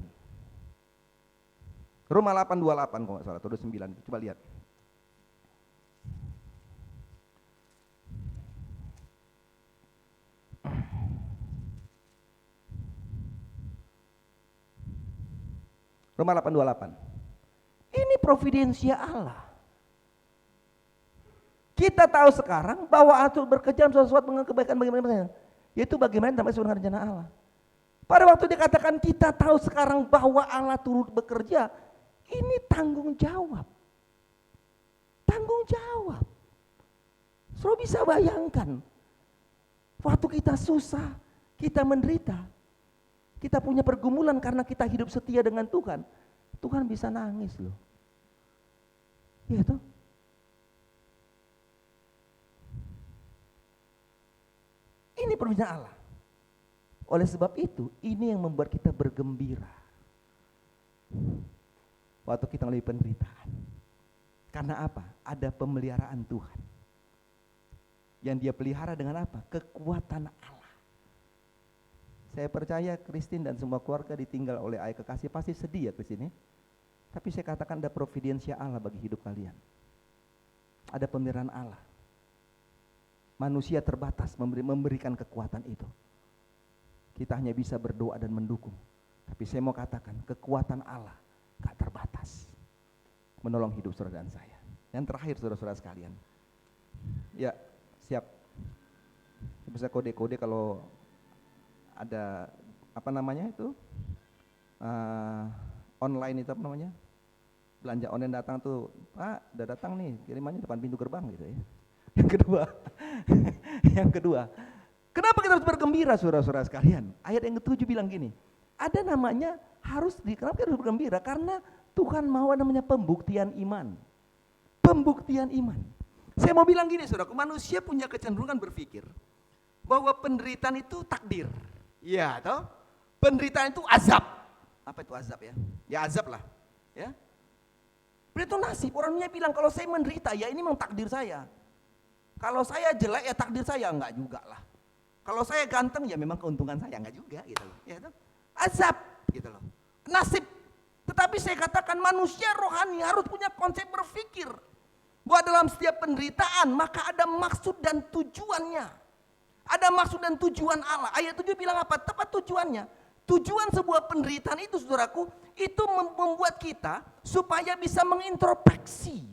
Roma 8:28 kalau nggak salah, 29. Coba lihat. Roma 8:28. Ini providensia Allah. Kita tahu sekarang bahwa Allah bekerja sesuatu dengan kebaikan bagaimana, yaitu bagaimana dalam sesuai dengan rencana Allah. Pada waktu dikatakan kita tahu sekarang bahwa Allah turut bekerja, ini tanggung jawab. Tanggung jawab. Saudara bisa bayangkan, waktu kita susah, kita menderita, kita punya pergumulan karena kita hidup setia dengan Tuhan, Tuhan bisa nangis loh. Iya toh? Ini permintaan Allah. Oleh sebab itu, ini yang membuat kita bergembira waktu kita melalui penderitaan. Karena apa? Ada pemeliharaan Tuhan. Yang dia pelihara dengan apa? Kekuatan Allah. Saya percaya Christine dan semua keluarga ditinggal oleh ayah kekasih pasti sedih ya Christine. Tapi saya katakan ada providensia Allah bagi hidup kalian. Ada pemeliharaan Allah. Manusia terbatas memberikan kekuatan itu. Kita hanya bisa berdoa dan mendukung. Tapi saya mau katakan kekuatan Allah gak terbatas. Menolong hidup saudara dan saya. Yang terakhir saudara-saudara sekalian. Ya, siap. Bisa kode-kode kalau ada apa namanya itu online itu apa namanya, belanja online datang tuh, Pak udah datang nih kirimannya depan pintu gerbang gitu ya. Yang kedua, kenapa kita harus bergembira saudara-saudara sekalian? Ayat yang ke-7 bilang gini, ada namanya kenapa kita harus bergembira? Karena Tuhan mau namanya pembuktian iman. Pembuktian iman. Saya mau bilang gini saudara, manusia punya kecenderungan berpikir bahwa penderitaan itu takdir. Iya toh? Penderitaan itu azab. Apa itu azab ya? Ya azab lah. Ya. Itu nasib. Orangnya bilang kalau saya menderita ya ini memang takdir saya. Kalau saya jelek ya takdir saya, enggak juga lah. Kalau saya ganteng ya memang keuntungan saya, enggak juga gitu loh. Ya toh? Azab gitu loh. Nasib. Tetapi saya katakan manusia rohani harus punya konsep berpikir bahwa dalam setiap penderitaan maka ada maksud dan tujuannya. Ada maksud dan tujuan Allah. Ayat 7 bilang apa? Tepat tujuannya. Tujuan sebuah penderitaan itu, saudaraku, itu membuat kita supaya bisa mengintrospeksi,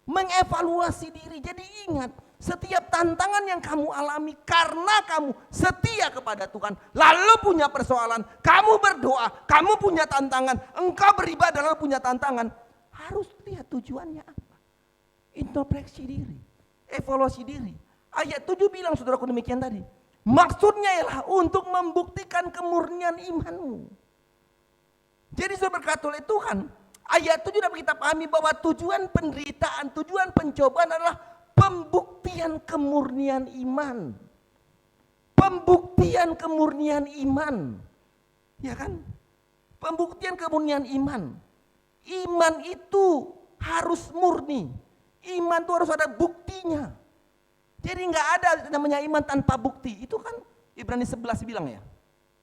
mengevaluasi diri. Jadi ingat, setiap tantangan yang kamu alami karena kamu setia kepada Tuhan, lalu punya persoalan, kamu berdoa, kamu punya tantangan, engkau beribadah lalu punya tantangan, harus lihat tujuannya apa. Introspeksi diri, evaluasi diri. Ayat 7 bilang, saudaraku, demikian tadi. Maksudnya ialah untuk membuktikan kemurnian imanmu. Jadi saudara berkata oleh Tuhan, ayat 7 dapat kita pahami bahwa tujuan penderitaan, tujuan pencobaan adalah pembuktian kemurnian iman. Pembuktian kemurnian iman. Ya kan? Pembuktian kemurnian iman. Iman itu harus murni. Iman itu harus ada buktinya. Jadi nggak ada namanya iman tanpa bukti. Itu kan Ibrani 11 bilang ya.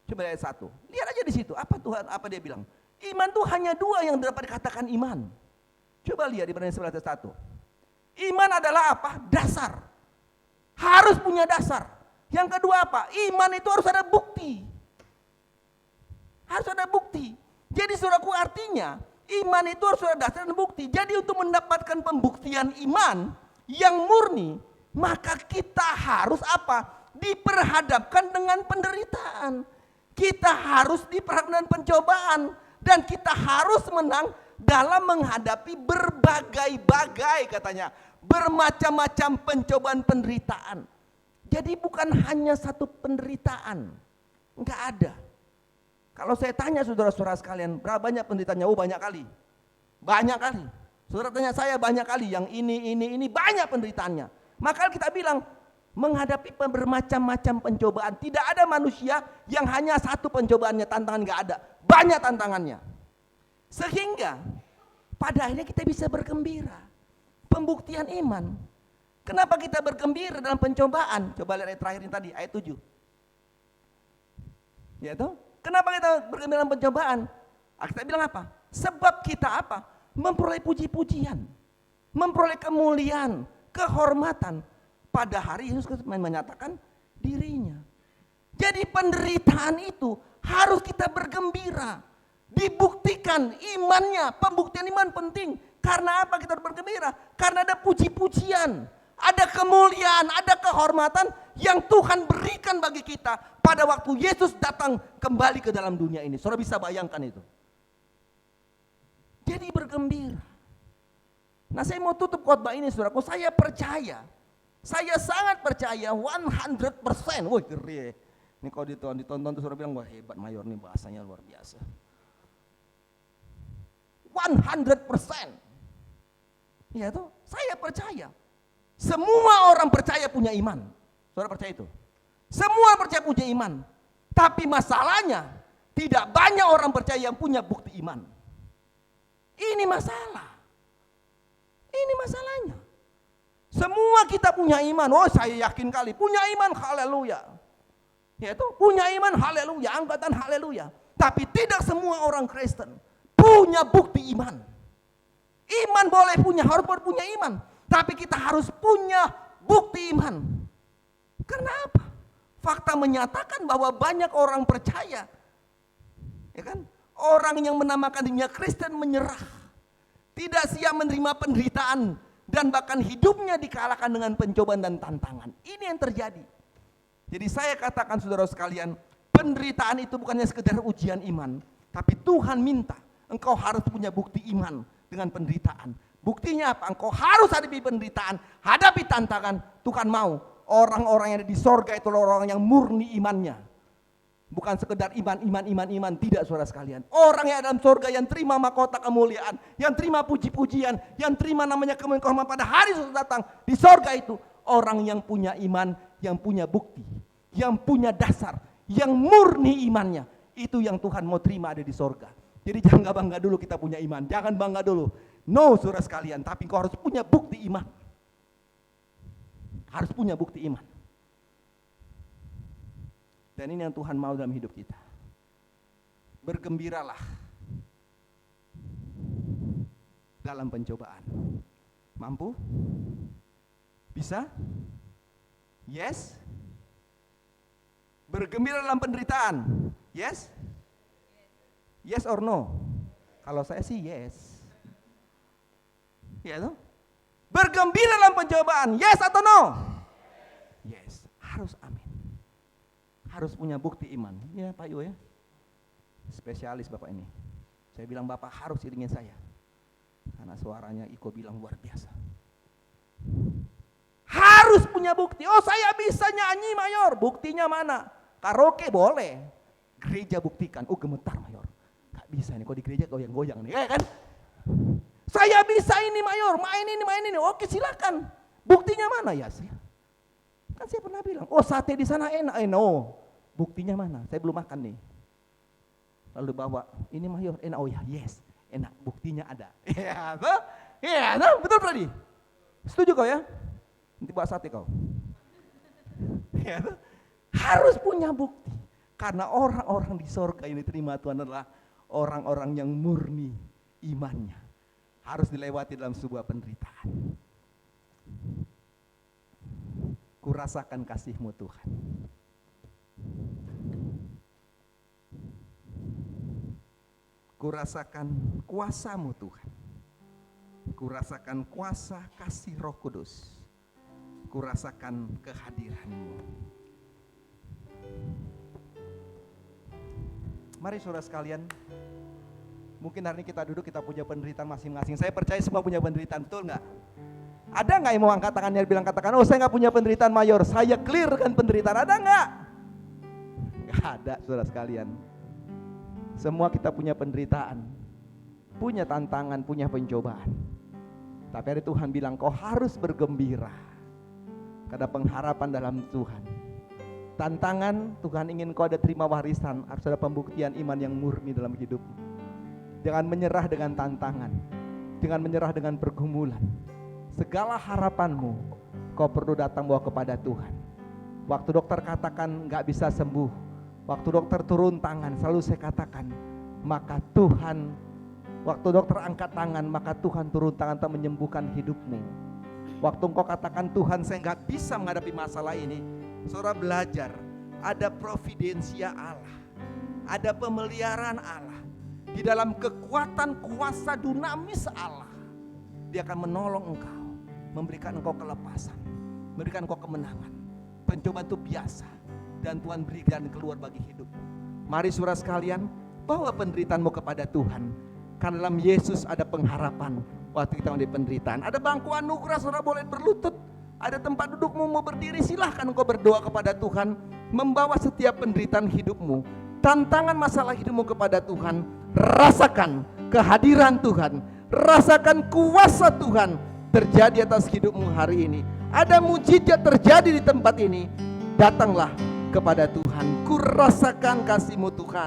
Coba ayat 1. Lihat aja di situ apa Tuhan, apa dia bilang. Iman itu hanya 2 yang dapat dikatakan iman. Coba lihat Ibrani 11 ayat 1. Iman adalah apa? Dasar. Harus punya dasar. Yang kedua apa? Iman itu harus ada bukti. Harus ada bukti. Jadi saudaraku, artinya iman itu harus ada dasar dan bukti. Jadi untuk mendapatkan pembuktian iman yang murni, maka kita harus apa? Diperhadapkan dengan penderitaan. Kita harus diperhadapkan dengan pencobaan. Dan kita harus menang dalam menghadapi berbagai-bagai, katanya, bermacam-macam pencobaan penderitaan. Jadi bukan hanya satu penderitaan. Enggak ada. Kalau saya tanya saudara-saudara sekalian, berapa banyak penderitaannya? Oh, banyak kali. Banyak kali. Saudara tanya saya, banyak kali. Yang ini banyak penderitaannya. Maka kita bilang, menghadapi bermacam-macam pencobaan. Tidak ada manusia yang hanya satu pencobaannya, tantangan gak ada. Banyak tantangannya. Sehingga pada akhirnya kita bisa bergembira. Pembuktian iman. Kenapa kita bergembira dalam pencobaan? Coba lihat ayat terakhir ini tadi, ayat 7. Ya toh? Kenapa kita bergembira dalam pencobaan? Kita bilang apa? Sebab kita apa? Memperoleh puji-pujian. Memperoleh kemuliaan, kehormatan pada hari Yesus Kristus menyatakan dirinya. Jadi penderitaan itu harus kita bergembira, dibuktikan imannya. Pembuktian iman penting. Karena apa kita bergembira? Karena ada puji-pujian, ada kemuliaan, ada kehormatan yang Tuhan berikan bagi kita pada waktu Yesus datang kembali ke dalam dunia ini. Saudara bisa bayangkan itu. Jadi bergembira. Nah, saya mau tutup khotbah ini, saudaraku. Saya percaya, saya sangat percaya 100%. Wah, geri. Ini kalau ditonton tuh saudara bilang, wah hebat Mayor nih, bahasanya luar biasa. 100%. Ya tuh, saya percaya. Semua orang percaya punya iman. Saudara percaya itu? Semua percaya punya iman. Tapi masalahnya, tidak banyak orang percaya yang punya bukti iman. Ini masalah. Ini masalahnya. Semua kita punya iman. Oh, saya yakin kali. Punya iman, haleluya. Yaitu punya iman, haleluya. Angkatan haleluya. Tapi tidak semua orang Kristen punya bukti iman. Iman boleh punya, harus punya iman. Tapi kita harus punya bukti iman. Kenapa? Fakta menyatakan bahwa banyak orang percaya. Ya kan? Orang yang menamakan dirinya Kristen menyerah. Tidak siap menerima penderitaan dan bahkan hidupnya dikalahkan dengan pencobaan dan tantangan. Ini yang terjadi. Jadi saya katakan saudara sekalian, penderitaan itu bukannya sekedar ujian iman, tapi Tuhan minta engkau harus punya bukti iman dengan penderitaan. Buktinya apa? Engkau harus hadapi penderitaan, hadapi tantangan. Tuhan mau orang-orang yang ada di sorga itu orang yang murni imannya. Bukan sekedar iman, tidak saudara sekalian. Orang yang dalam surga yang terima mahkota kemuliaan, yang terima puji-pujian, yang terima namanya kehormatan pada hari Yesus datang di surga itu. Orang yang punya iman, yang punya bukti, yang punya dasar, yang murni imannya. Itu yang Tuhan mau terima ada di surga. Jadi jangan bangga dulu kita punya iman, jangan bangga dulu. No saudara sekalian, tapi kau harus punya bukti iman. Harus punya bukti iman. Dan ini yang Tuhan mau dalam hidup kita. Bergembiralah dalam pencobaan. Mampu? Bisa? Yes? Bergembira dalam penderitaan? Yes? Yes or no? Kalau saya sih yes. Ya toh? Bergembira dalam pencobaan? Yes atau no? Yes. Harus amin. Harus punya bukti iman. Ya Pak Yu ya. Spesialis Bapak ini. Saya bilang Bapak harus iringin saya. Karena suaranya Iko bilang luar biasa. Harus punya bukti. Oh saya bisa nyanyi Mayor. Buktinya mana? Karaoke boleh. Gereja buktikan. Oh gemetar Mayor. Gak bisa nih. Kok di gereja goyang-goyang nih. Kayak kan? Saya bisa ini Mayor. Main ini. Oke silakan. Buktinya mana ya? Kan saya pernah bilang. Oh sate di sana enak. No. Buktinya mana? Saya belum makan nih. Lalu bawa. Ini Mayor. Enak. Oh ya yes. Enak. Buktinya ada. Iya tuh. Iya tuh. Betul Pradi? Setuju kau ya? Nanti bawa sate kau. Ya, harus punya bukti. Karena orang-orang di sorga ini terima Tuhan adalah orang-orang yang murni imannya. Harus dilewati dalam sebuah penderitaan. Kurasakan kasih-Mu Tuhan. Kurasakan kuasa-Mu Tuhan. Kurasakan kuasa kasih Roh Kudus. Kurasakan kehadiran-Mu. Mari saudara sekalian, mungkin hari ini kita duduk, kita punya penderitaan masing-masing. Saya percaya semua punya penderitaan, betul nggak? Ada nggak yang mau angkat tangannya bilang katakan, oh saya nggak punya penderitaan Mayor, saya clearkan penderitaan, ada nggak? Nggak ada saudara sekalian. Semua kita punya penderitaan, punya tantangan, punya pencobaan. Tapi ada Tuhan bilang kau harus bergembira. Karena pengharapan dalam Tuhan. Tantangan Tuhan ingin kau ada terima warisan, harus ada pembuktian iman yang murni dalam hidup. Jangan menyerah dengan tantangan, jangan menyerah dengan pergumulan. Segala harapanmu kau perlu datang bawa kepada Tuhan. Waktu dokter katakan gak bisa sembuh, waktu dokter turun tangan, selalu saya katakan, maka Tuhan, waktu dokter angkat tangan, maka Tuhan turun tangan untuk menyembuhkan hidupmu. Waktu engkau katakan Tuhan saya gak bisa menghadapi masalah ini, saudara belajar, ada providensia Allah, ada pemeliharaan Allah. Di dalam kekuatan kuasa dinamis Allah, Dia akan menolong engkau, memberikan engkau kelepasan, memberikan engkau kemenangan. Pencobaan itu biasa, dan Tuhan berikan keluar bagi hidup. Mari saudara sekalian, bawa penderitaanmu kepada Tuhan. Karena dalam Yesus ada pengharapan waktu kita mengalami penderitaan. Ada bangku anugerah, saudara boleh berlutut. Ada tempat dudukmu, mau berdiri, silahkan engkau berdoa kepada Tuhan. Membawa setiap penderitaan hidupmu, tantangan masalah hidupmu kepada Tuhan. Rasakan kehadiran Tuhan, rasakan kuasa Tuhan terjadi atas hidupmu hari ini. Ada mujizat terjadi di tempat ini. Datanglah kepada Tuhan. Kurasakan kasih-Mu Tuhan.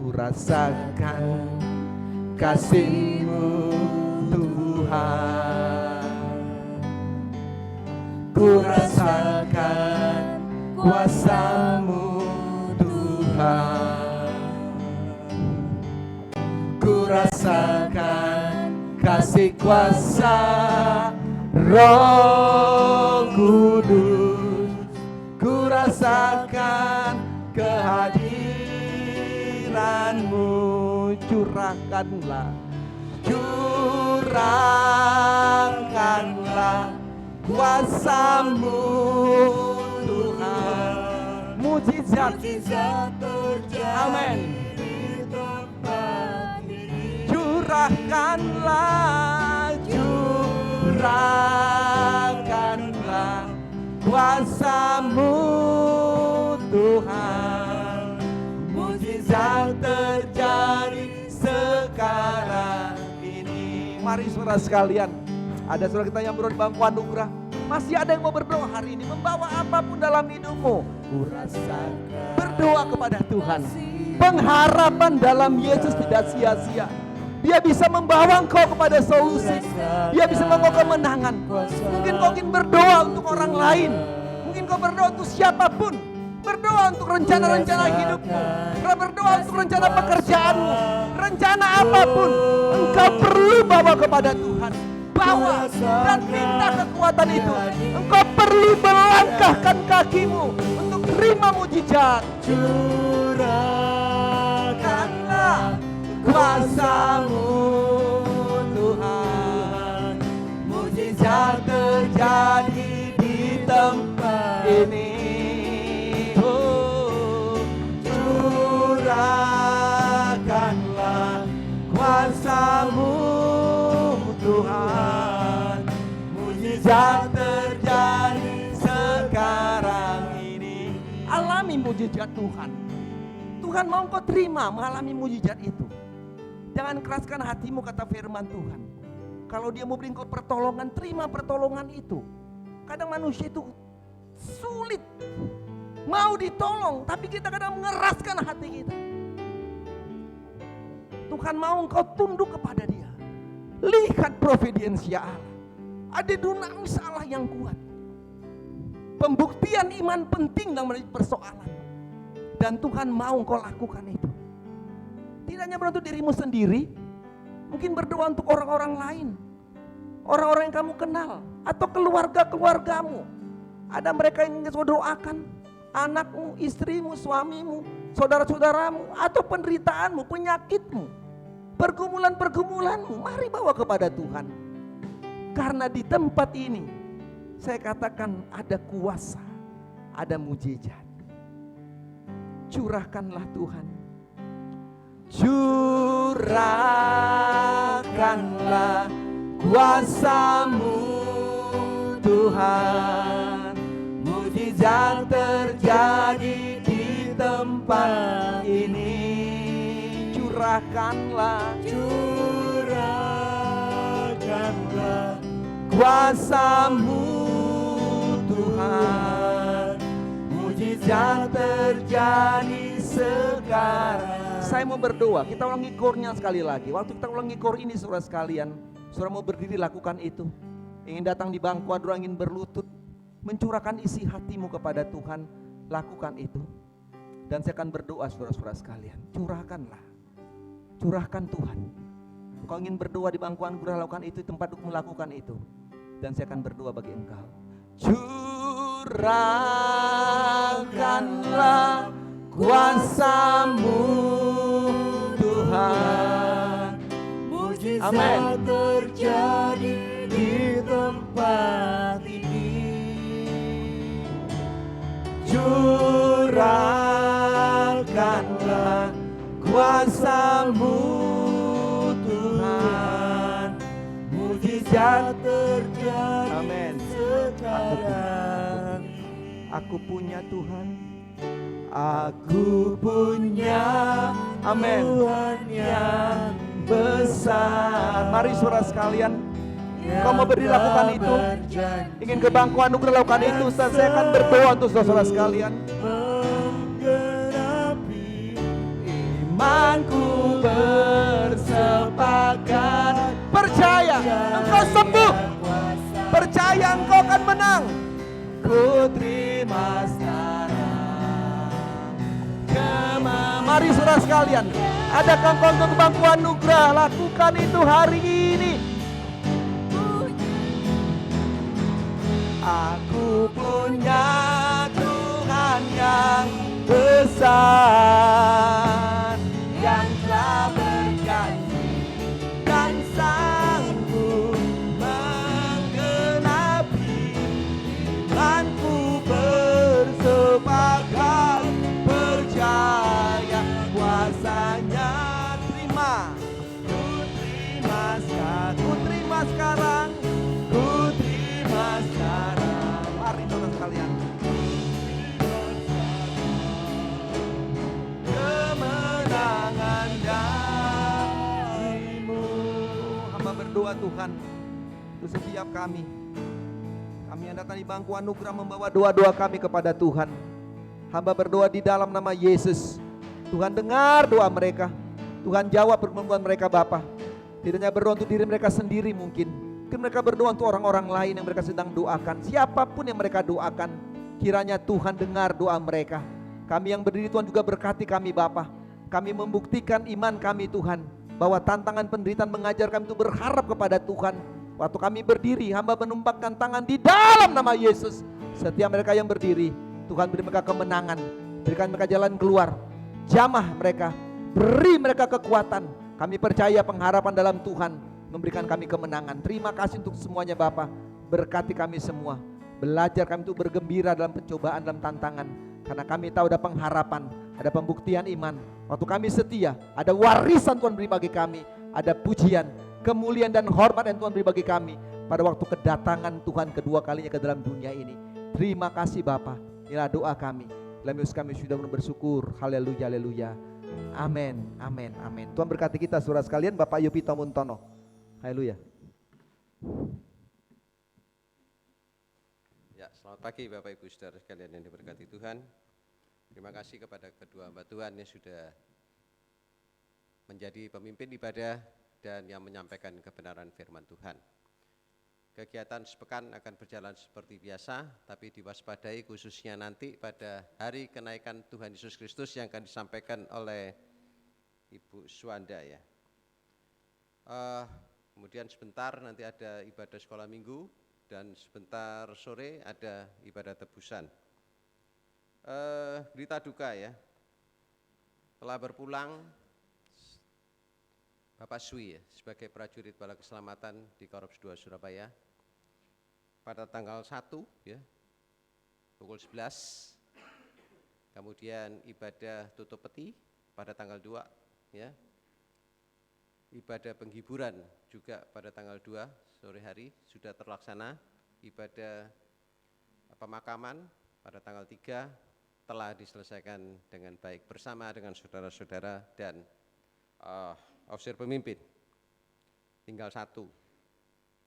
Kurasakan kasih-Mu Tuhan. Kurasakan kuasa-Mu Tuhan. Kurasakan kasih kuasa Roh Kudus. Kurasakan kehadiran-Mu. Curahkanlah, curahkanlah kuasa-Mu Tuhan. Mujizat terjadi. Amin. Curahkanlah, curahkanlah kuasa-Mu Tuhan. Mujizat terjadi sekarang ini. Mari saudara sekalian, ada saudara kita yang berdoa di bangku anugerah. Masih ada yang mau berdoa hari ini, membawa apapun dalam hidupmu. Berdoa kepada Tuhan. Pengharapan dalam Yesus tidak sia-sia. Dia bisa membawa engkau kepada solusi. Dia bisa membawa kemenangan. Mungkin kau ingin berdoa untuk orang lain. Mungkin kau berdoa untuk siapapun. Berdoa untuk rencana-rencana hidupmu. Berdoa untuk rencana pekerjaanmu. Rencana apapun engkau perlu bawa kepada Tuhan. bawa dan minta kekuatan itu. Engkau perlu melangkahkan kakimu untuk terima mujizat. Curahkanlah kuasa-Mu Tuhan, mujizat terjadi di tempat ini. Oh, curahkanlah kuasa-Mu Tuhan, mujizat terjadi sekarang ini. Alami mujizat Tuhan. Tuhan mau kau terima mengalami mujizat itu. Jangan keraskan hatimu, kata firman Tuhan. Kalau dia mau beri kau pertolongan, terima pertolongan itu. Kadang manusia itu sulit mau ditolong, tapi kita kadang mengeraskan hati kita. Tuhan mau engkau tunduk kepada dia. Lihat providensia Allah. Ada dinamis Allah yang kuat. Pembuktian iman penting dalam persoalan. Dan Tuhan mau engkau lakukan itu. Tidak hanya untuk dirimu sendiri, mungkin berdoa untuk orang-orang lain. Orang-orang yang kamu kenal atau keluarga-keluargamu. Ada mereka yang ingin kau doakan, anakmu, istrimu, suamimu, saudara-saudaramu, atau penderitaanmu, penyakitmu, pergumulan-pergumulanmu. Mari bawa kepada Tuhan. Karena di tempat ini saya katakan ada kuasa, ada mujizat. Curahkanlah Tuhan. Curahkanlah kuasa-Mu Tuhan, mujizat terjadi di tempat ini. Curahkanlah, curahkanlah kuasa-Mu Tuhan, mujizat terjadi sekarang. Saya mau berdoa, kita ulangi kornya sekali lagi. Waktu kita ulangi kor ini saudara sekalian, saudara mau berdiri lakukan itu. Ingin datang di bangkuan, ingin berlutut, mencurahkan isi hatimu kepada Tuhan, lakukan itu. Dan saya akan berdoa saudara-saudara sekalian, curahkanlah, curahkan Tuhan. Engkau ingin berdoa di bangkuan gurah, lakukan itu, tempat untuk melakukan itu. Dan saya akan berdoa bagi engkau. Curahkanlah kuasa-Mu Tuhan, mujizat terjadi di tempat ini. Curahkanlah kuasa-Mu Tuhan, mujizat terjadi. Amin. Sekarang aku punya Tuhan, aku punya Tuhan yang besar. Mari saudara sekalian, kau mau berdiri lakukan itu. Ingin ke bangku anugerah lakukan itu. Ustaz, saya akan berdoa untuk saudara sekalian. Imanku bersepakat, percaya engkau sembuh, percaya engkau akan menang. Ku terima sekarang. Mari saudara sekalian, adakah engkau untuk bangku anugerah? Lakukan itu hari ini. Aku punya Tuhan yang besar, yang telah berjanji dan sanggup menggenapi. Imanku bersepakat, percaya kuasanya. Terima, ku terima sekarang, ku terima sekarang, ku terima sekarang. Mari saudara sekalian, kemenangan darimu. Hamba berdoa Tuhan untuk setiap kami yang datang di bangku anugerah, membawa doa-doa kami kepada Tuhan. Hamba berdoa di dalam nama Yesus. Tuhan dengar doa mereka, Tuhan jawab permohonan mereka Bapa. Tidak hanya berdoa untuk diri mereka sendiri, mungkin mereka berdoa untuk orang-orang lain yang mereka sedang doakan. Siapapun yang mereka doakan, kiranya Tuhan dengar doa mereka. Kami yang berdiri Tuhan juga berkati kami Bapa. Kami membuktikan iman kami Tuhan, bahwa tantangan penderitaan mengajar kami itu berharap kepada Tuhan. Waktu kami berdiri, hamba menumpangkan tangan di dalam nama Yesus. Setiap mereka yang berdiri, Tuhan beri mereka kemenangan, berikan mereka jalan keluar, jamah mereka, beri mereka kekuatan. Kami percaya pengharapan dalam Tuhan memberikan kami kemenangan. Terima kasih untuk semuanya Bapa. Berkati kami semua. Belajar kami untuk bergembira dalam pencobaan, dalam tantangan. Karena kami tahu ada pengharapan, ada pembuktian iman. Waktu kami setia, ada warisan Tuhan beri bagi kami. Ada pujian, kemuliaan dan hormat yang Tuhan beri bagi kami pada waktu kedatangan Tuhan kedua kalinya ke dalam dunia ini. Terima kasih Bapa. Inilah doa kami. Dalam Yesus kami sudah bersyukur. Haleluya, haleluya. Amin, amin, amin. Tuhan berkati kita saudara sekalian. Bapak Yupito Muntono. Haleluya. Ya, selamat pagi Bapak Ibu Saudara sekalian yang diberkati Tuhan. Terima kasih kepada kedua hamba Tuhan yang sudah menjadi pemimpin ibadah dan yang menyampaikan kebenaran firman Tuhan. Kegiatan sepekan akan berjalan seperti biasa, tapi diwaspadai khususnya nanti pada hari kenaikan Tuhan Yesus Kristus yang akan disampaikan oleh Ibu Suwanda ya. Kemudian sebentar nanti ada ibadah sekolah minggu dan sebentar sore ada ibadah tebusan. Berita duka ya, telah berpulang Bapak Sui ya, sebagai prajurit bala keselamatan di Korps 2 Surabaya pada tanggal 1 ya, pukul 11. Kemudian ibadah tutup peti pada tanggal 2 ya. Ibadah penghiburan juga pada tanggal 2 sore hari sudah terlaksana. Ibadah pemakaman pada tanggal 3 telah diselesaikan dengan baik bersama dengan saudara-saudara dan officer pemimpin. Tinggal satu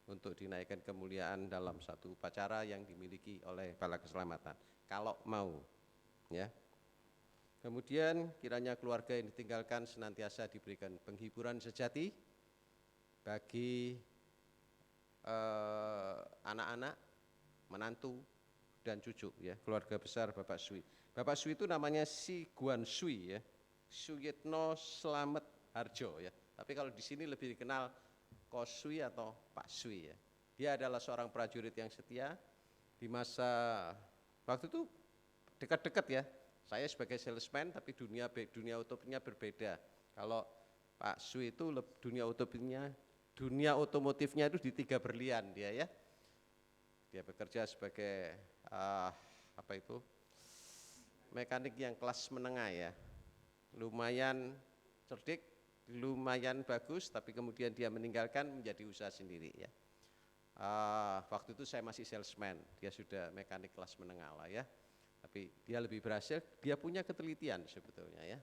untuk dinaikkan kemuliaan dalam satu upacara yang dimiliki oleh Bala Keselamatan. Kalau mau, ya. Kemudian kiranya keluarga yang ditinggalkan senantiasa diberikan penghiburan sejati bagi anak-anak, menantu dan cucu, ya, keluarga besar Bapak Sui. Bapak Sui itu namanya Si Guan Sui, ya, Suyitno Slamet Harjo, ya. Tapi kalau di sini lebih dikenal Ko Sui atau Pak Sui, ya. Dia adalah seorang prajurit yang setia di masa waktu itu dekat-dekat ya. Saya sebagai salesman tapi dunia utopinya berbeda. Kalau Pak Sui itu dunia otomotifnya itu di 3 Berlian dia ya. Dia bekerja sebagai mekanik yang kelas menengah ya. Lumayan cerdik, lumayan bagus, tapi kemudian dia meninggalkan menjadi usaha sendiri ya. Waktu itu saya masih salesman, dia sudah mekanik kelas menengah lah ya. Tapi dia lebih berhasil, dia punya ketelitian sebetulnya ya.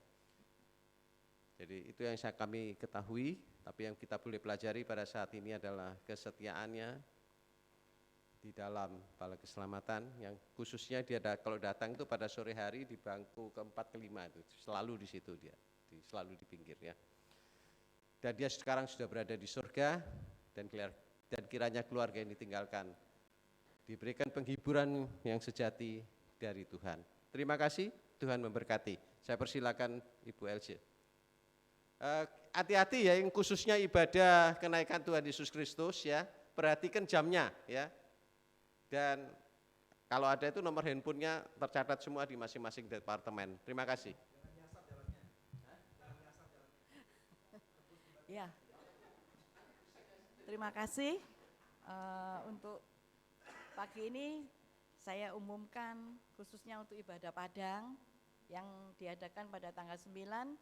Jadi itu yang kami ketahui, tapi yang kita boleh pelajari pada saat ini adalah kesetiaannya di dalam Bala Keselamatan, yang khususnya dia kalau datang itu pada sore hari di bangku ke-4 ke-5 itu, selalu di situ dia, selalu di pinggir ya. Dan dia sekarang sudah berada di surga dan kiranya keluarga yang ditinggalkan diberikan penghiburan yang sejati dari Tuhan. Terima kasih, Tuhan memberkati. Saya persilakan Ibu Elsie. Hati-hati ya, yang khususnya ibadah kenaikan Tuhan Yesus Kristus ya, perhatikan jamnya ya. Dan kalau ada itu nomor handphonenya tercatat semua di masing-masing departemen. Terima kasih. Ya, terima kasih. Untuk pagi ini saya umumkan khususnya untuk ibadah Padang yang diadakan pada tanggal 9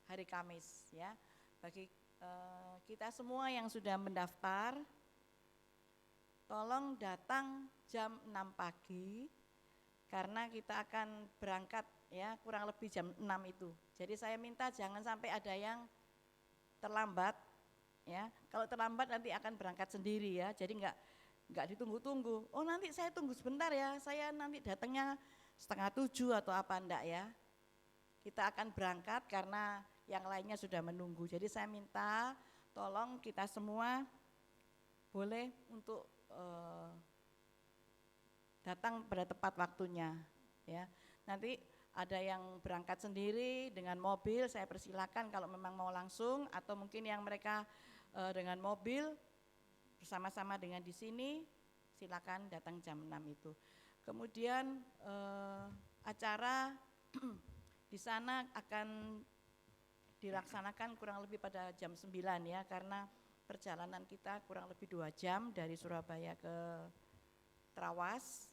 hari Kamis ya. Bagi kita semua yang sudah mendaftar, tolong datang jam 6 pagi karena kita akan berangkat ya kurang lebih jam 6 itu. Jadi saya minta jangan sampai ada yang terlambat ya. Kalau terlambat nanti akan berangkat sendiri ya. Jadi enggak ditunggu-tunggu. Oh nanti saya tunggu sebentar ya. Saya nanti datangnya 6:30 atau apa enggak ya. Kita akan berangkat karena yang lainnya sudah menunggu. Jadi saya minta tolong kita semua boleh untuk datang pada tepat waktunya ya. Nanti ada yang berangkat sendiri dengan mobil, saya persilakan kalau memang mau langsung, atau mungkin yang mereka dengan mobil bersama-sama dengan di sini, silakan datang jam 6 itu. Kemudian acara di sana akan dilaksanakan kurang lebih pada jam 9 ya, karena perjalanan kita kurang lebih 2 jam dari Surabaya ke Trawas.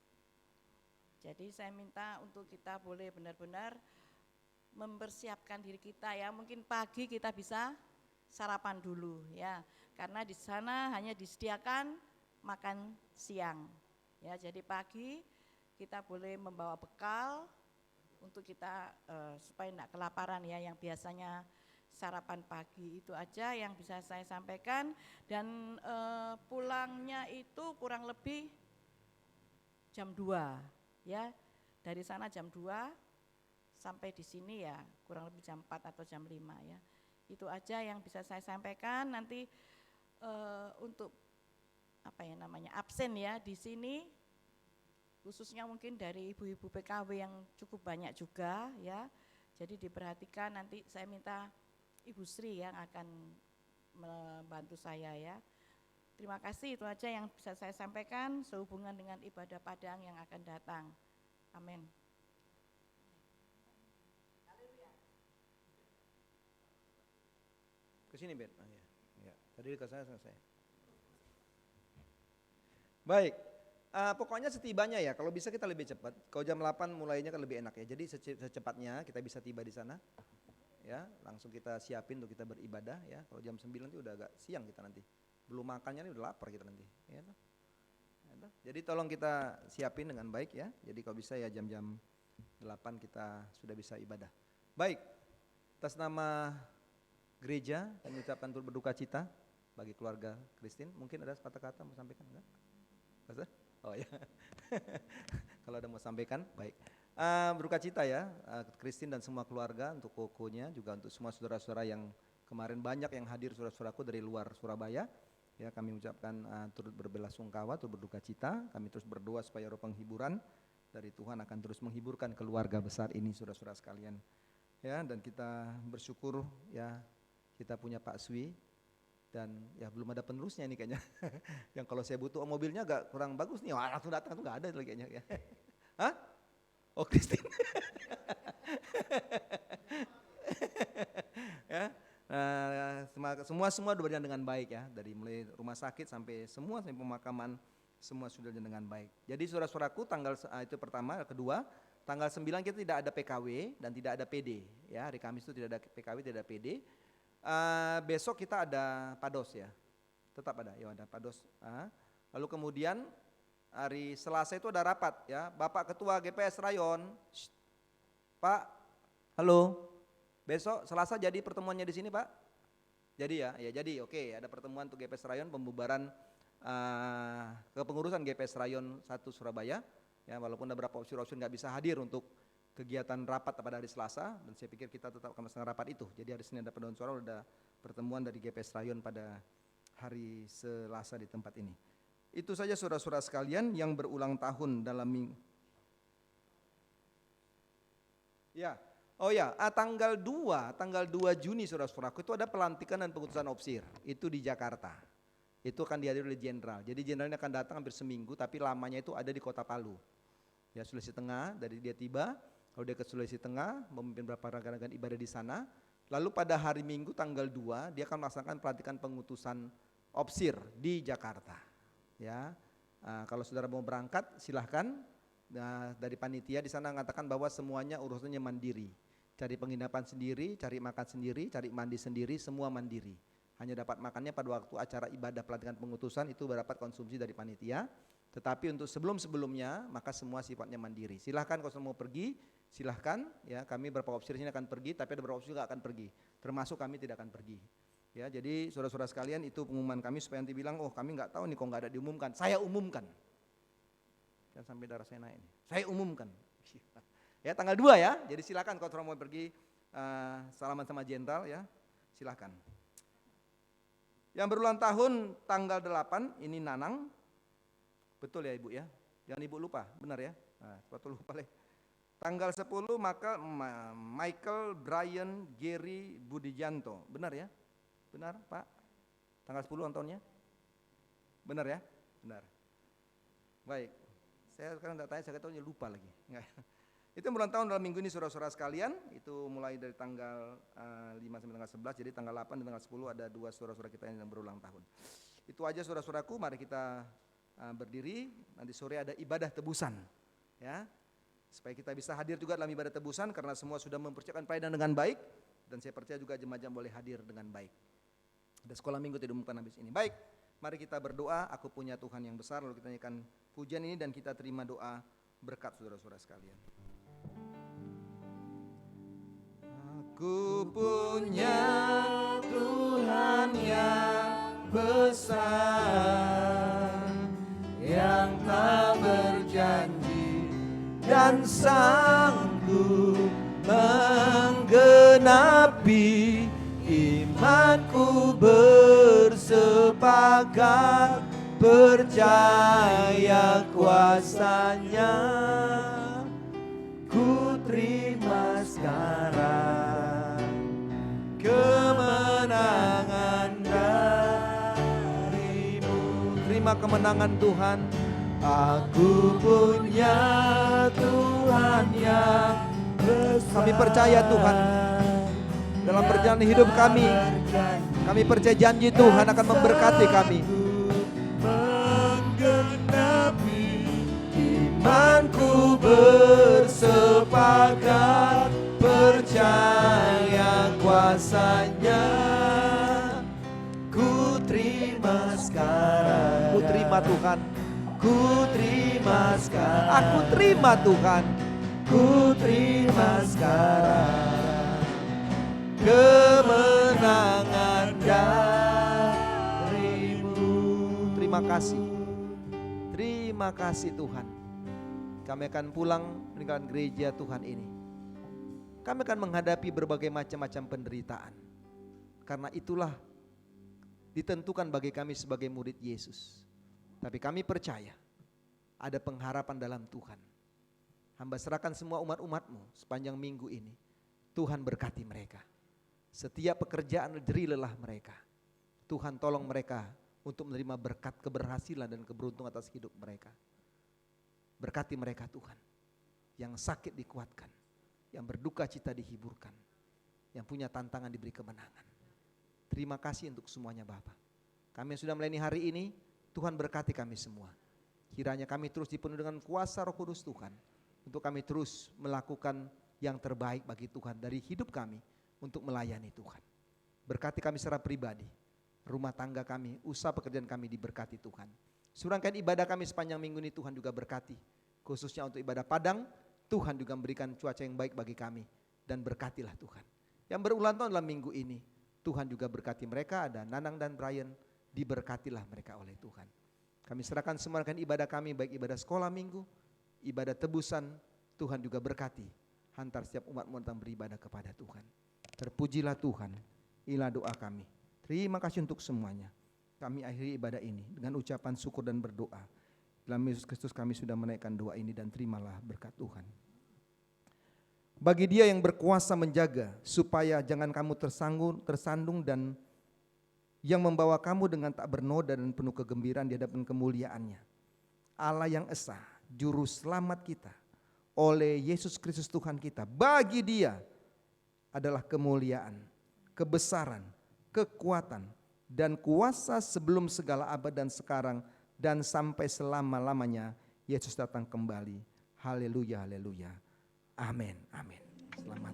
Jadi saya minta untuk kita boleh benar-benar mempersiapkan diri kita ya, mungkin pagi kita bisa sarapan dulu ya, karena di sana hanya disediakan makan siang ya, jadi pagi kita boleh membawa bekal untuk kita supaya tidak kelaparan ya, yang biasanya sarapan pagi. Itu aja yang bisa saya sampaikan, dan pulangnya itu kurang lebih jam 2 ya, dari sana jam 2 sampai di sini ya kurang lebih jam 4 atau jam 5 ya. Itu aja yang bisa saya sampaikan. Nanti untuk absen ya di sini, khususnya mungkin dari ibu-ibu PKW yang cukup banyak juga ya. Jadi diperhatikan, nanti saya minta Ibu Sri yang akan membantu saya ya. Terima kasih, itu aja yang bisa saya sampaikan sehubungan dengan ibadah Padang yang akan datang. Amin. Ke sini Ben. Ah, ya. Ya. Tadi ke saya selesai. Baik. Pokoknya setibanya ya, kalau bisa kita lebih cepat. Kalau jam 8 mulainya kan lebih enak ya. Jadi secepatnya kita bisa tiba di sana. Ya, langsung kita siapin untuk kita beribadah ya. Kalau jam 9 itu udah agak siang kita nanti. Belum makannya ini udah lapar kita nanti. Ya, jadi tolong kita siapin dengan baik ya. Jadi kalau bisa ya jam-jam 8 kita sudah bisa ibadah. Baik. Atas nama gereja kami ucapkan turut berduka cita bagi keluarga Christine. Mungkin ada sepatah kata mau sampaikan enggak? Pastor? Oh ya. Kalau ada mau sampaikan, baik. Berduka cita ya Christine dan semua keluarga, untuk kokonya juga untuk semua saudara-saudara yang kemarin banyak yang hadir, saudara-saudaraku dari luar Surabaya. Ya, kami ucapkan turut berbelasungkawa, turut berduka cita. Kami terus berdoa supaya roh penghiburan dari Tuhan akan terus menghiburkan keluarga besar ini, saudara-saudara sekalian. Ya, dan kita bersyukur ya kita punya Pak Swi, dan ya belum ada penerusnya ini kayaknya. Yang kalau saya butuh mobilnya agak kurang bagus nih, wah langsung datang tuh nggak ada lagi kayaknya. Ya. Hah? Oh Christine. Ya, semua berjalan dengan baik ya, dari mulai rumah sakit sampai pemakaman semua sudah berjalan dengan baik. Jadi saudara-saudaraku, tanggal itu pertama, kedua, tanggal 9 kita tidak ada PKW dan tidak ada PD ya. Hari Kamis itu tidak ada PKW, tidak ada PD. Besok kita ada Pados ya, tetap ada, ya ada Pados. Lalu kemudian hari Selasa itu ada rapat ya, Bapak Ketua GPS Rayon, Pak, halo, besok Selasa jadi pertemuannya di sini Pak? Jadi ya jadi oke, ada pertemuan untuk GPS Rayon, pembubaran kepengurusan GPS Rayon 1 Surabaya ya, walaupun ada beberapa opsi nggak bisa hadir untuk kegiatan rapat pada hari Selasa, dan saya pikir kita tetap akan melaksanakan rapat itu. Jadi hari Senin ada pendoan suara, ada pertemuan dari GPS Rayon pada hari Selasa di tempat ini. Itu saja saudara-saudara sekalian yang berulang tahun dalam minggu. Ya, oh ya, tanggal 2 Juni saudara-saudaraku itu ada pelantikan dan pengutusan opsir, itu di Jakarta. Itu akan dihadiri oleh jenderal. Jadi jenderal ini akan datang hampir seminggu, tapi lamanya itu ada di Kota Palu. Ya, Sulawesi Tengah, dari dia tiba, kalau dia ke Sulawesi Tengah, memimpin beberapa rangkaian ibadah di sana. Lalu pada hari Minggu tanggal 2, dia akan melaksanakan pelantikan pengutusan opsir di Jakarta. Ya, kalau saudara mau berangkat, silahkan. Dari panitia di sana mengatakan bahwa semuanya urusannya mandiri. Cari penginapan sendiri, cari makan sendiri, cari mandi sendiri, semua mandiri. Hanya dapat makannya pada waktu acara ibadah pelantikan pengutusan, itu dapat konsumsi dari panitia. Tetapi untuk sebelum-sebelumnya maka semua sifatnya mandiri. Silahkan kalau mau pergi, silahkan ya, kami beberapa opsi ini akan pergi, tapi ada beberapa opsi juga akan pergi. Termasuk kami tidak akan pergi. Ya, jadi saudara-saudara sekalian, itu pengumuman kami supaya nanti bilang, oh kami nggak tahu nih kok nggak ada diumumkan. Saya umumkan. Dan sampai darah saya naik. Saya umumkan. Ya, tanggal 2 ya. Jadi silahkan kalau saudara mau pergi salaman sama jenderal ya, silahkan. Yang berulang tahun tanggal 8 ini Nanang. Betul ya Ibu ya, jangan Ibu lupa, benar ya, sepatu lupa leh. Tanggal 10 maka Michael Brian Gary Budijanto, benar ya, benar Pak, tanggal 10 ulang tahunnya. Benar ya? Benar. Baik. Saya sekarang tidak tanya, saya tahu lupa lagi. Enggak. Itu yang berulang tahun dalam minggu ini saudara-saudara sekalian. Itu mulai dari tanggal 5 sampai tanggal 11. Jadi tanggal 8 dan tanggal 10 ada 2 saudara-saudara kita yang berulang tahun. Itu aja saudara-saudaraku, mari kita berdiri. Nanti sore ada ibadah tebusan. Ya, supaya kita bisa hadir juga dalam ibadah tebusan karena semua sudah mempersiapkan pelayanan dengan baik. Dan saya percaya juga jemaat boleh hadir dengan baik. Ada sekolah minggu tidak diumumkan habis ini. Baik, mari kita berdoa. Aku punya Tuhan yang besar. Lalu kita nyanyikan pujian ini dan kita terima doa berkat saudara-saudara sekalian. Aku punya Tuhan yang besar, yang tak berjanji dan sanggup menggenapi imanku, bersepakat percaya kuasanya. Ku terima sekarang kemenangan darimu. Terima kemenangan Tuhan. Aku punya Tuhan yang besar. Kami percaya Tuhan dalam perjalanan hidup kami. Kami percaya janji Tuhan akan memberkati kami. Menggenapi imanku, bersepakat percaya kuasanya. Ku terima sekarang. Ku terima Tuhan. Ku terima sekarang. Aku terima Tuhan. Ku terima sekarang kemenangan darimu. Terima kasih. Terima kasih Tuhan. Kami akan pulang meninggalkan gereja Tuhan ini. Kami akan menghadapi berbagai macam-macam penderitaan. Karena itulah ditentukan bagi kami sebagai murid Yesus. Tapi kami percaya ada pengharapan dalam Tuhan. Hamba serahkan semua umat-umat-Mu sepanjang minggu ini. Tuhan berkati mereka. Setiap pekerjaan jeri lelah mereka. Tuhan tolong mereka untuk menerima berkat keberhasilan dan keberuntungan atas hidup mereka. Berkati mereka Tuhan. Yang sakit dikuatkan. Yang berduka cita dihiburkan. Yang punya tantangan diberi kemenangan. Terima kasih untuk semuanya Bapa. Kami yang sudah melayani hari ini, Tuhan berkati kami semua. Kiranya kami terus dipenuhi dengan kuasa Roh Kudus Tuhan. Untuk kami terus melakukan yang terbaik bagi Tuhan dari hidup kami untuk melayani Tuhan. Berkati kami secara pribadi. Rumah tangga kami, usaha pekerjaan kami diberkati Tuhan. Serangkaian ibadah kami sepanjang minggu ini Tuhan juga berkati. Khususnya untuk ibadah padang, Tuhan juga memberikan cuaca yang baik bagi kami. Dan berkatilah Tuhan. Yang berulang tahun dalam minggu ini, Tuhan juga berkati mereka. Ada Nanang dan Brian, diberkatilah mereka oleh Tuhan. Kami serahkan semua ibadah kami, baik ibadah sekolah minggu, ibadah tebusan, Tuhan juga berkati. Hantar setiap umat-Mu tentang beribadah kepada Tuhan. Terpujilah Tuhan, inilah doa kami. Terima kasih untuk semuanya. Kami akhiri ibadah ini dengan ucapan syukur dan berdoa. Dalam Yesus Kristus kami sudah menaikkan doa ini dan terimalah berkat Tuhan. Bagi Dia yang berkuasa menjaga supaya jangan kamu tersandung dan yang membawa kamu dengan tak bernoda dan penuh kegembiraan di hadapan kemuliaannya. Allah yang esa, juru selamat kita oleh Yesus Kristus Tuhan kita. Bagi Dia adalah kemuliaan, kebesaran, kekuatan, dan kuasa sebelum segala abad dan sekarang dan sampai selama-lamanya Yesus datang kembali. Haleluya, haleluya. Amin, amin. Selamat.